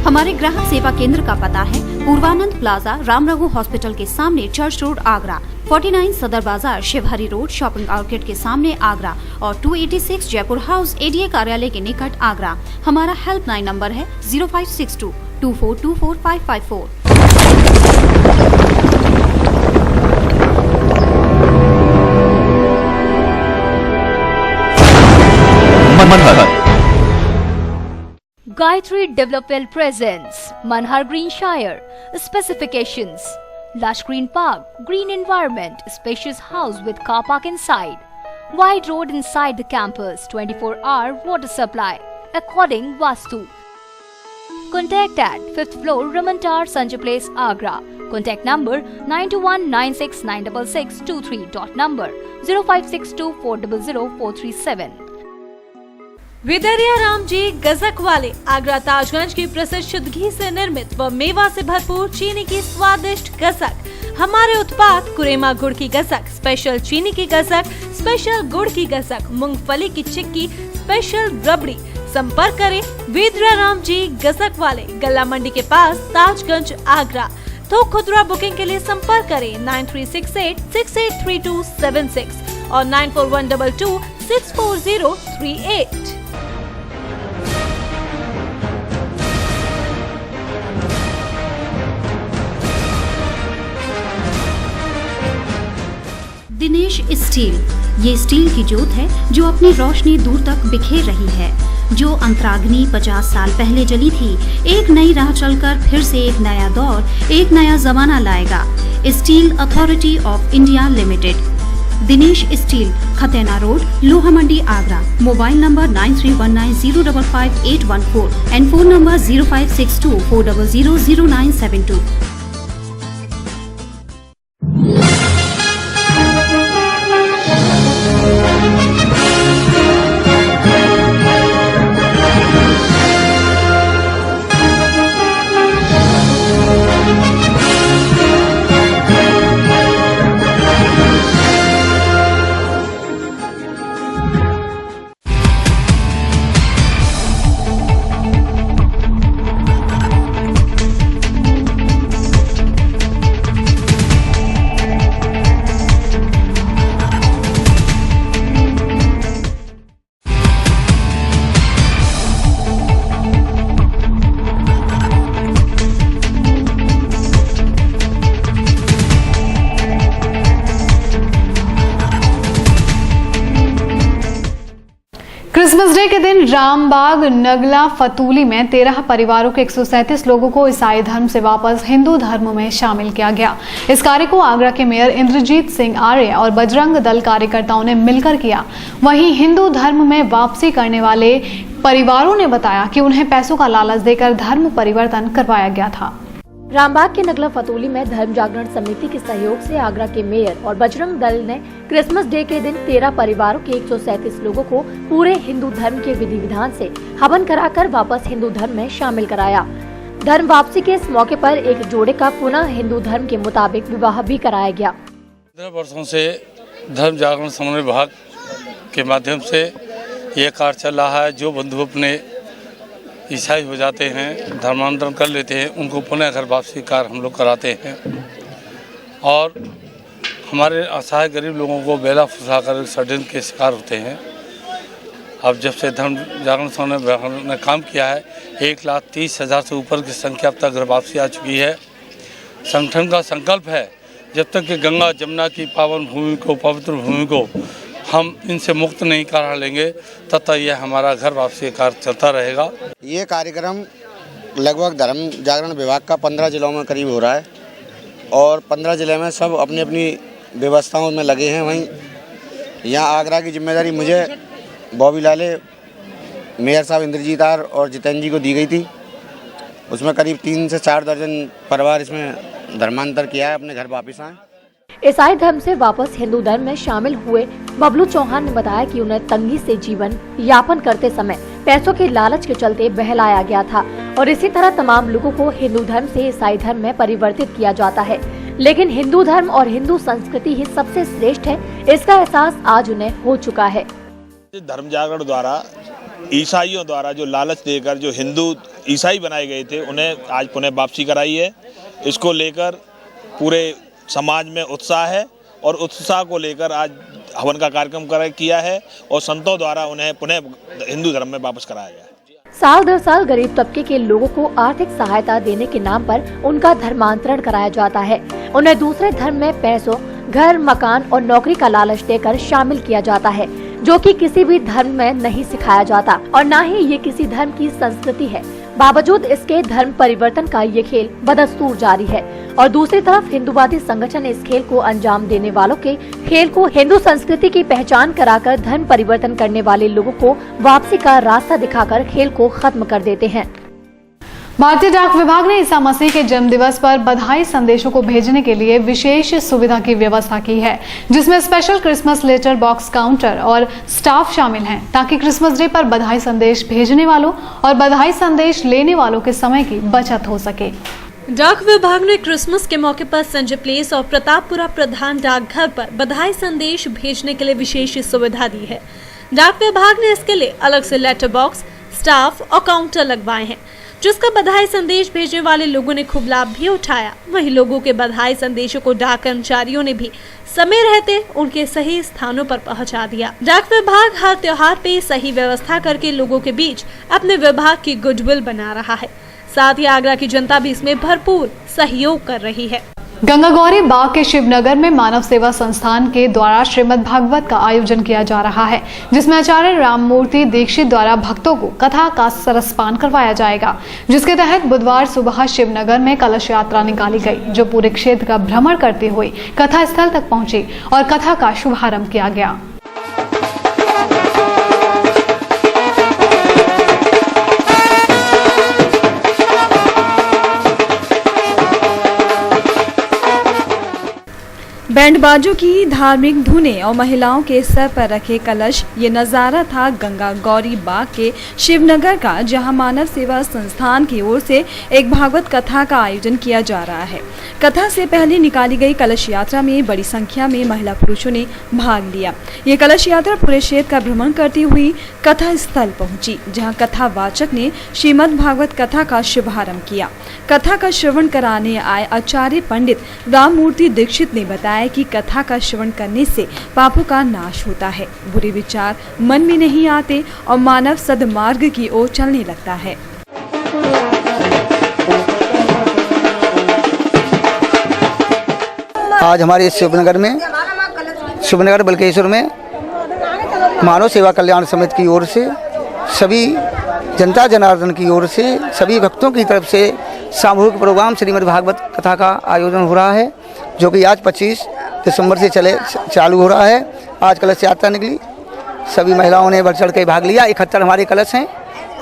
हमारे ग्राहक सेवा केंद्र का पता है पूर्वानंद प्लाजा, राम रघु हॉस्पिटल के सामने, चर्च रोड, आगरा। 49 सदर बाजार शिवहरी रोड शॉपिंग आउटलेट के सामने आगरा और 286 जयपुर हाउस एडीए कार्यालय के निकट आगरा। हमारा हेल्पलाइन नंबर है 0562 2424554। Gayatri Development presents Manhar Green Shire. Specifications: lush green park, green environment, spacious house with car park inside, wide road inside the campus, 24-hour water supply, according Vastu. Contact at 5th floor Raman Tower, Sanjay Place, Agra. Contact number 9219696623. Dot number 0562400437. विदरिया Ram ji गजक वाले आगरा ताजगंज की प्रसिद्ध शुद्ध घी से निर्मित व मेवा से भरपूर चीनी की स्वादिष्ट गजक। हमारे उत्पाद कुरेमा गुड़ की गजक, स्पेशल चीनी की गजक, स्पेशल गुड़ की गजक, मूंगफली की चिक्की, स्पेशल रबड़ी। संपर्क करें विदरिया राम जी गजक वाले, गल्ला मंडी के पास, ताजगंज, आगरा। तो खुदरा बुकिंग के लिए संपर्क करें 9368683276 और 9412264038। दिनेश स्टील, ये स्टील की जोत है जो अपनी रोशनी दूर तक बिखेर रही है। जो अंतराग्नि 50 साल पहले जली थी, एक नई राह चलकर फिर से एक नया दौर, एक नया जमाना लाएगा। Steel authority of India limited, Dinesh steel, Khatena road, Loha Mandi, Agra. Mobile number 9319055814 and phone number 0562400972। Christmas day के दिन रामबाग नगला फतूली में 13 परिवारों के 137 लोगों को ईसाई धर्म से वापस हिंदू धर्म में शामिल किया गया। इस कार्य को आगरा के मेयर इंद्रजीत सिंह आर्य और बजरंग दल कार्यकर्ताओं ने मिलकर किया। वहीं हिंदू धर्म में वापसी करने वाले परिवारों ने बताया कि उन्हें पैसों का लालच देकर धर्म परिवर्तन करवाया गया था। रामबाग के नगला फतूली में धर्म जागरण समिति के सहयोग से आगरा के मेयर और बजरंग दल ने क्रिसमस डे के दिन 13 परिवारों के 137 लोगों को पूरे हिंदू धर्म के विधि विधान से हवन कराकर वापस हिंदू धर्म में शामिल कराया। धर्म वापसी के इस मौके पर एक जोड़े का पुनः हिंदू धर्म के मुताबिक विवाह भी कराया गया। 15 वर्षों से धर्म जागरण समन्वय विभाग के माध्यम से ये कार्य चल रहा है। जो बंधु अपने ईसाई हो जाते हैं, धर्मांतरण कर लेते हैं, उनको पुनः घर वापसी कार्य हम लोग कराते हैं और हमारे असहाय गरीब लोगों को बेला फुसला कर षड्यंत्र के शिकार होते हैं। अब जब से धर्म जागरण समन्वय ने काम किया है, 1,30,000 से ऊपर की संख्या अब तक घर वापसी आ चुकी है। संगठन का संकल्प है जब तक कि गंगा जमुना की पावन भूमि को, पवित्र भूमि को हम इनसे मुक्त नहीं करा लेंगे, तब तक यह हमारा घर वापसी कार्य चलता रहेगा। ये कार्यक्रम लगभग धर्म जागरण विभाग का 15 जिलों में करीब हो रहा है और 15 जिले में सब अपनी अपनी व्यवस्थाओं में लगे हैं। वहीं यहाँ आगरा की जिम्मेदारी मुझे, बॉबी लाले, मेयर साहब इंद्रजीत आर और जितेंद्र जी को दी गई थी। उसमें करीब 3 से 4 दर्जन परिवार इसमें धर्मांतर किया है, अपने घर वापस आए। ईसाई धर्म से वापस हिंदू धर्म में शामिल हुए बबलू चौहान ने बताया कि उन्हें तंगी से जीवन यापन करते समय पैसों के लालच के चलते बहलाया गया था और इसी तरह तमाम लोगों को हिंदू धर्म से ईसाई धर्म में परिवर्तित किया जाता है, लेकिन हिंदू धर्म और हिंदू संस्कृति ही सबसे श्रेष्ठ है। इसका एहसास आज उन्हें हो चुका है। धर्म जागरण द्वारा ईसाइयों द्वारा जो लालच देकर जो हिंदू ईसाई बनाए गए थे, उन्हें आज पुनः वापसी कराई है। इसको लेकर पूरे समाज में उत्साह है और उत्साह को लेकर आज हवन का कार्यक्रम किया है और संतों द्वारा उन्हें पुनः हिंदू धर्म में वापस कराया गया है। साल दर साल गरीब तबके के लोगों को आर्थिक सहायता देने के नाम पर उनका धर्मांतरण कराया जाता है। उन्हें दूसरे धर्म में पैसों, घर, मकान और नौकरी का लालच देकर शामिल किया जाता है, जो कि किसी भी धर्म में नहीं सिखाया जाता और न ही ये किसी धर्म की संस्कृति है। बावजूद इसके धर्म परिवर्तन का ये खेल बदस्तूर जारी है और दूसरी तरफ हिंदूवादी संगठन इस खेल को अंजाम देने वालों के खेल को हिंदू संस्कृति की पहचान कराकर धर्म परिवर्तन करने वाले लोगों को वापसी का रास्ता दिखाकर खेल को खत्म कर देते हैं। भारतीय डाक विभाग ने ईसा मसीह के जन्म दिवस पर बधाई संदेशों को भेजने के लिए विशेष सुविधा की व्यवस्था की है, जिसमें special Christmas letter box counter और स्टाफ शामिल हैं, ताकि क्रिसमस डे पर बधाई संदेश भेजने वालों और बधाई संदेश लेने वालों के समय की बचत हो सके। डाक विभाग ने क्रिसमस के मौके पर संजय प्लेस और प्रतापपुरा प्रधान डाकघर पर बधाई संदेश भेजने के लिए विशेष सुविधा दी है। डाक विभाग ने इसके लिए अलग से लेटर बॉक्स, स्टाफ और काउंटर लगवाए हैं, जिसका बधाई संदेश भेजने वाले लोगों ने खूब लाभ भी उठाया। वहीं लोगों के बधाई संदेशों को डाक कर्मचारियों ने भी समय रहते उनके सही स्थानों पर पहुंचा दिया। डाक विभाग हर त्योहार पे सही व्यवस्था करके लोगों के बीच अपने विभाग की गुडविल बना रहा है। साथ ही आगरा की जनता भी इसमें भरपूर सहयोग कर रही है। गंगागौरी बाग के शिवनगर में मानव सेवा संस्थान के द्वारा श्रीमद् भागवत का आयोजन किया जा रहा है, जिसमें आचार्य राममूर्ति दीक्षित द्वारा भक्तों को कथा का सरसपान करवाया जाएगा, जिसके तहत बुधवार सुबह शिवनगर में कलश यात्रा निकाली गई, जो पूरे क्षेत्र का भ्रमण करते हुए कथा स्थल तक पहुंची और कथा का शुभारंभ किया गया। बैंडबाजों की धार्मिक धुनें और महिलाओं के सर पर रखे कलश, ये नज़ारा था गंगा गौरी बाग के शिवनगर का, जहां मानव सेवा संस्थान की ओर से एक भागवत कथा का आयोजन किया जा रहा है। कथा से पहले निकाली गई कलश यात्रा में बड़ी संख्या में महिला पुरुषों ने भाग लिया। ये कलश यात्रा पूरे क्षेत्र का भ्रमण करती हुई कथा स्थल पहुंची, जहां कथावाचक ने श्रीमद् भागवत कथा का शुभारंभ किया। कथा का श्रवण कराने आए आचार्य पंडित राममूर्ति दीक्षित ने बताया कि कथा का श्रवण करने से पापों का नाश होता है, बुरे विचार मन में नहीं आते और मानव सद्मार्ग की ओर चलने लगता है। आज हमारे शिवनगर बलकेश्वर में मानव सेवा कल्याण समिति की ओर से, सभी जनता जनार्दन की ओर से, सभी भक्तों की तरफ से सामूहिक प्रोग्राम श्रीमद् भागवत कथा का आयोजन हो रहा है, जो कि आज 25 दिसंबर से चालू हो रहा है। आज कलश यात्रा निकली, सभी महिलाओं ने बढ़ चढ़ के भाग लिया। 71 हमारे कलश हैं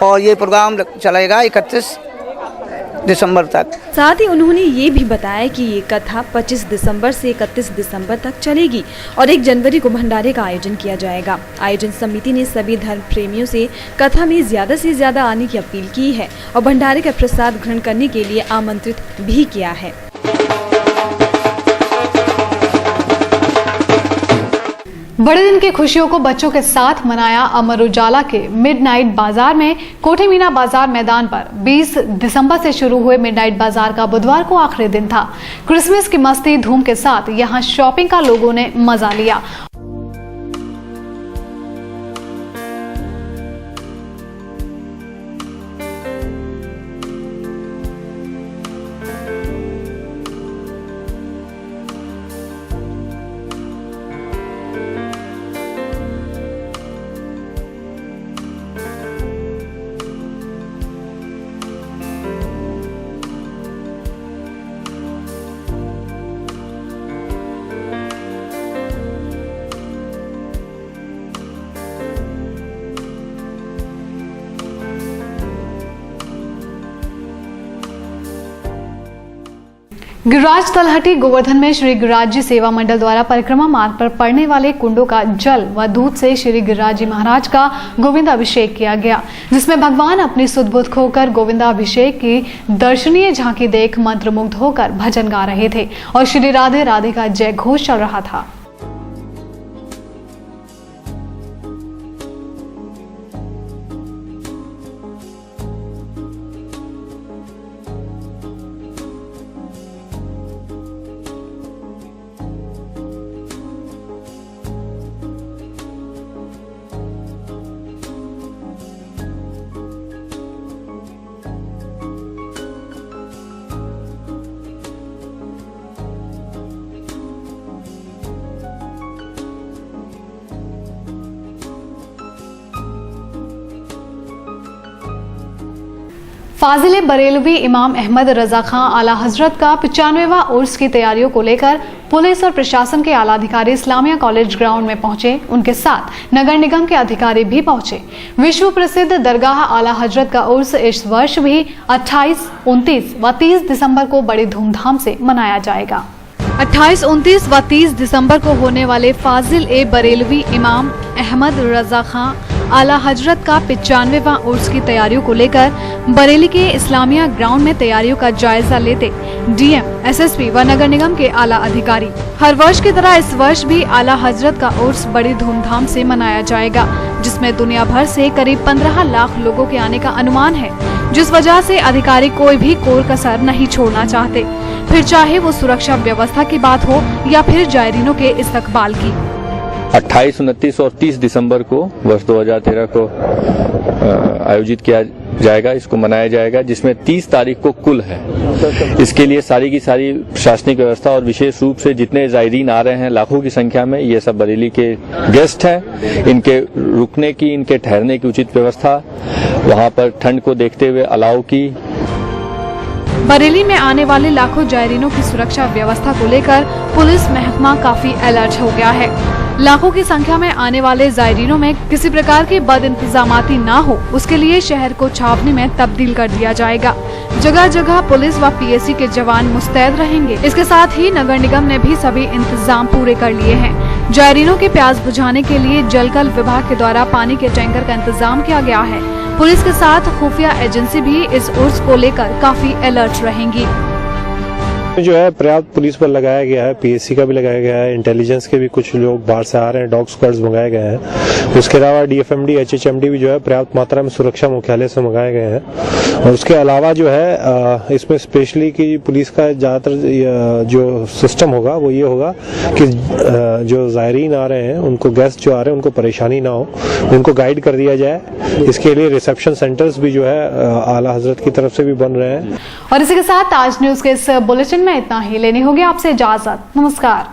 और ये प्रोग्राम चलेगा 31 दिसंबर तक। साथ ही उन्होंने ये भी बताया कि ये कथा 25 दिसंबर से 31 दिसंबर तक चलेगी और 1 जनवरी को भंडारे का आयोजन किया जाएगा। आयोजन समिति ने सभी धर्म प्रेमियों से कथा में ज्यादा से ज्यादा आने की अपील की है और भंडारे का प्रसाद ग्रहण करने के लिए आमंत्रित भी किया है। बड़े दिन की खुशियों को बच्चों के साथ मनाया अमर उजाला के मिडनाइट बाजार में। कोठी मीना बाजार मैदान पर 20 दिसंबर से शुरू हुए मिडनाइट बाजार का बुधवार को आखिरी दिन था। क्रिसमस की मस्ती धूम के साथ यहां शॉपिंग का लोगों ने मजा लिया। गिरिराज तलहटी गोवर्धन में श्री गिरिराज जी सेवा मंडल द्वारा परिक्रमा मार्ग पर पड़ने वाले कुंडों का जल व दूध से श्री गिरिराज जी महाराज का गोविंदाभिषेक किया गया, जिसमें भगवान अपनी सुध-बुध खोकर गोविंदाभिषेक की दर्शनीय झांकी देख मंत्रमुग्ध होकर भजन गा रहे थे और श्री राधे राधे का जय घोष चल रहा था। फाजिल बरेलवी इमाम अहमद रजा खां आला हजरत का 95वां उर्स की तैयारियों को लेकर पुलिस और प्रशासन के आला अधिकारी इस्लामिया कॉलेज ग्राउंड में पहुंचे। उनके साथ नगर निगम के अधिकारी भी पहुंचे। विश्व प्रसिद्ध दरगाह आला हजरत का उर्स इस वर्ष भी 28, 29 व 30 दिसंबर को बड़ी धूमधाम से मनाया जाएगा। 28, 29 व 30 दिसंबर को होने वाले फाजिल बरेलवी इमाम अहमद रजा खां आला हजरत का 95वां उर्स की तैयारियों को लेकर बरेली के इस्लामिया ग्राउंड में तैयारियों का जायजा लेते डीएम, एसएसपी व नगर निगम के आला अधिकारी। हर वर्ष की तरह इस वर्ष भी आला हजरत का उर्स बड़ी धूमधाम से मनाया जाएगा, जिसमें दुनिया भर से करीब 15 लाख लोगों के आने का अनुमान है, जिस वजह से अधिकारी कोई भी कोर कसर नहीं छोड़ना चाहते, फिर चाहे वो सुरक्षा व्यवस्था की बात हो या फिर जायरीनों के इस्तकबाल की। 28, 29 और 30 दिसंबर को वर्ष 2013 को आयोजित किया जाएगा, इसको मनाया जाएगा, जिसमें 30 तारीख को कुल है। इसके लिए सारी की सारी प्रशासनिक व्यवस्था और विशेष रूप से जितने जायरीन आ रहे हैं लाखों की संख्या में, ये सब बरेली के गेस्ट हैं। इनके रुकने की, इनके ठहरने की उचित व्यवस्था, वहाँ पर ठंड को देखते हुए अलाव की। बरेली में आने वाले लाखों जायरीनों की सुरक्षा व्यवस्था को लेकर पुलिस महकमा काफी अलर्ट हो गया है। लाखों की संख्या में आने वाले जायरीनों में किसी प्रकार की बदइंतजामाती ना हो, उसके लिए शहर को छावनी में तब्दील कर दिया जाएगा। जगह जगह पुलिस व पीएसी के जवान मुस्तैद रहेंगे। इसके साथ ही नगर निगम ने भी सभी इंतजाम पूरे कर लिए हैं। जायरीनों की प्यास बुझाने के लिए जलकल विभाग के द्वारा पानी के टैंकर का इंतजाम किया गया है। पुलिस के साथ खुफिया एजेंसी भी इस उर्स को लेकर काफी अलर्ट रहेंगी। जो है पर्याप्त पुलिस पर लगाया गया है, पीएससी का भी लगाया गया है, इंटेलिजेंस के भी कुछ लोग बाहर से आ रहे हैं, डॉग स्क्वाड्स मंगाए गए हैं। उसके अलावा डीएफएमडी, एचएचएमडी भी जो है पर्याप्त मात्रा में सुरक्षा मुख्यालय से मंगाए गए हैं। और उसके अलावा जो है इसमें स्पेशली कि पुलिस का ज्यादातर जो सिस्टम होगा वो ये होगा कि जो जायरीन आ रहे हैं, उनको गेस्ट जो आ रहे हैं, उनको परेशानी ना हो, उनको गाइड कर दिया जाए। इसके लिए रिसेप्शन सेंटर्स भी जो है आला हजरत की तरफ से भी बन रहे हैं। और इसी के साथ आज न्यूज के इस बुलेटिन में इतना ही। लेनी होगी आपसे इजाजत। नमस्कार।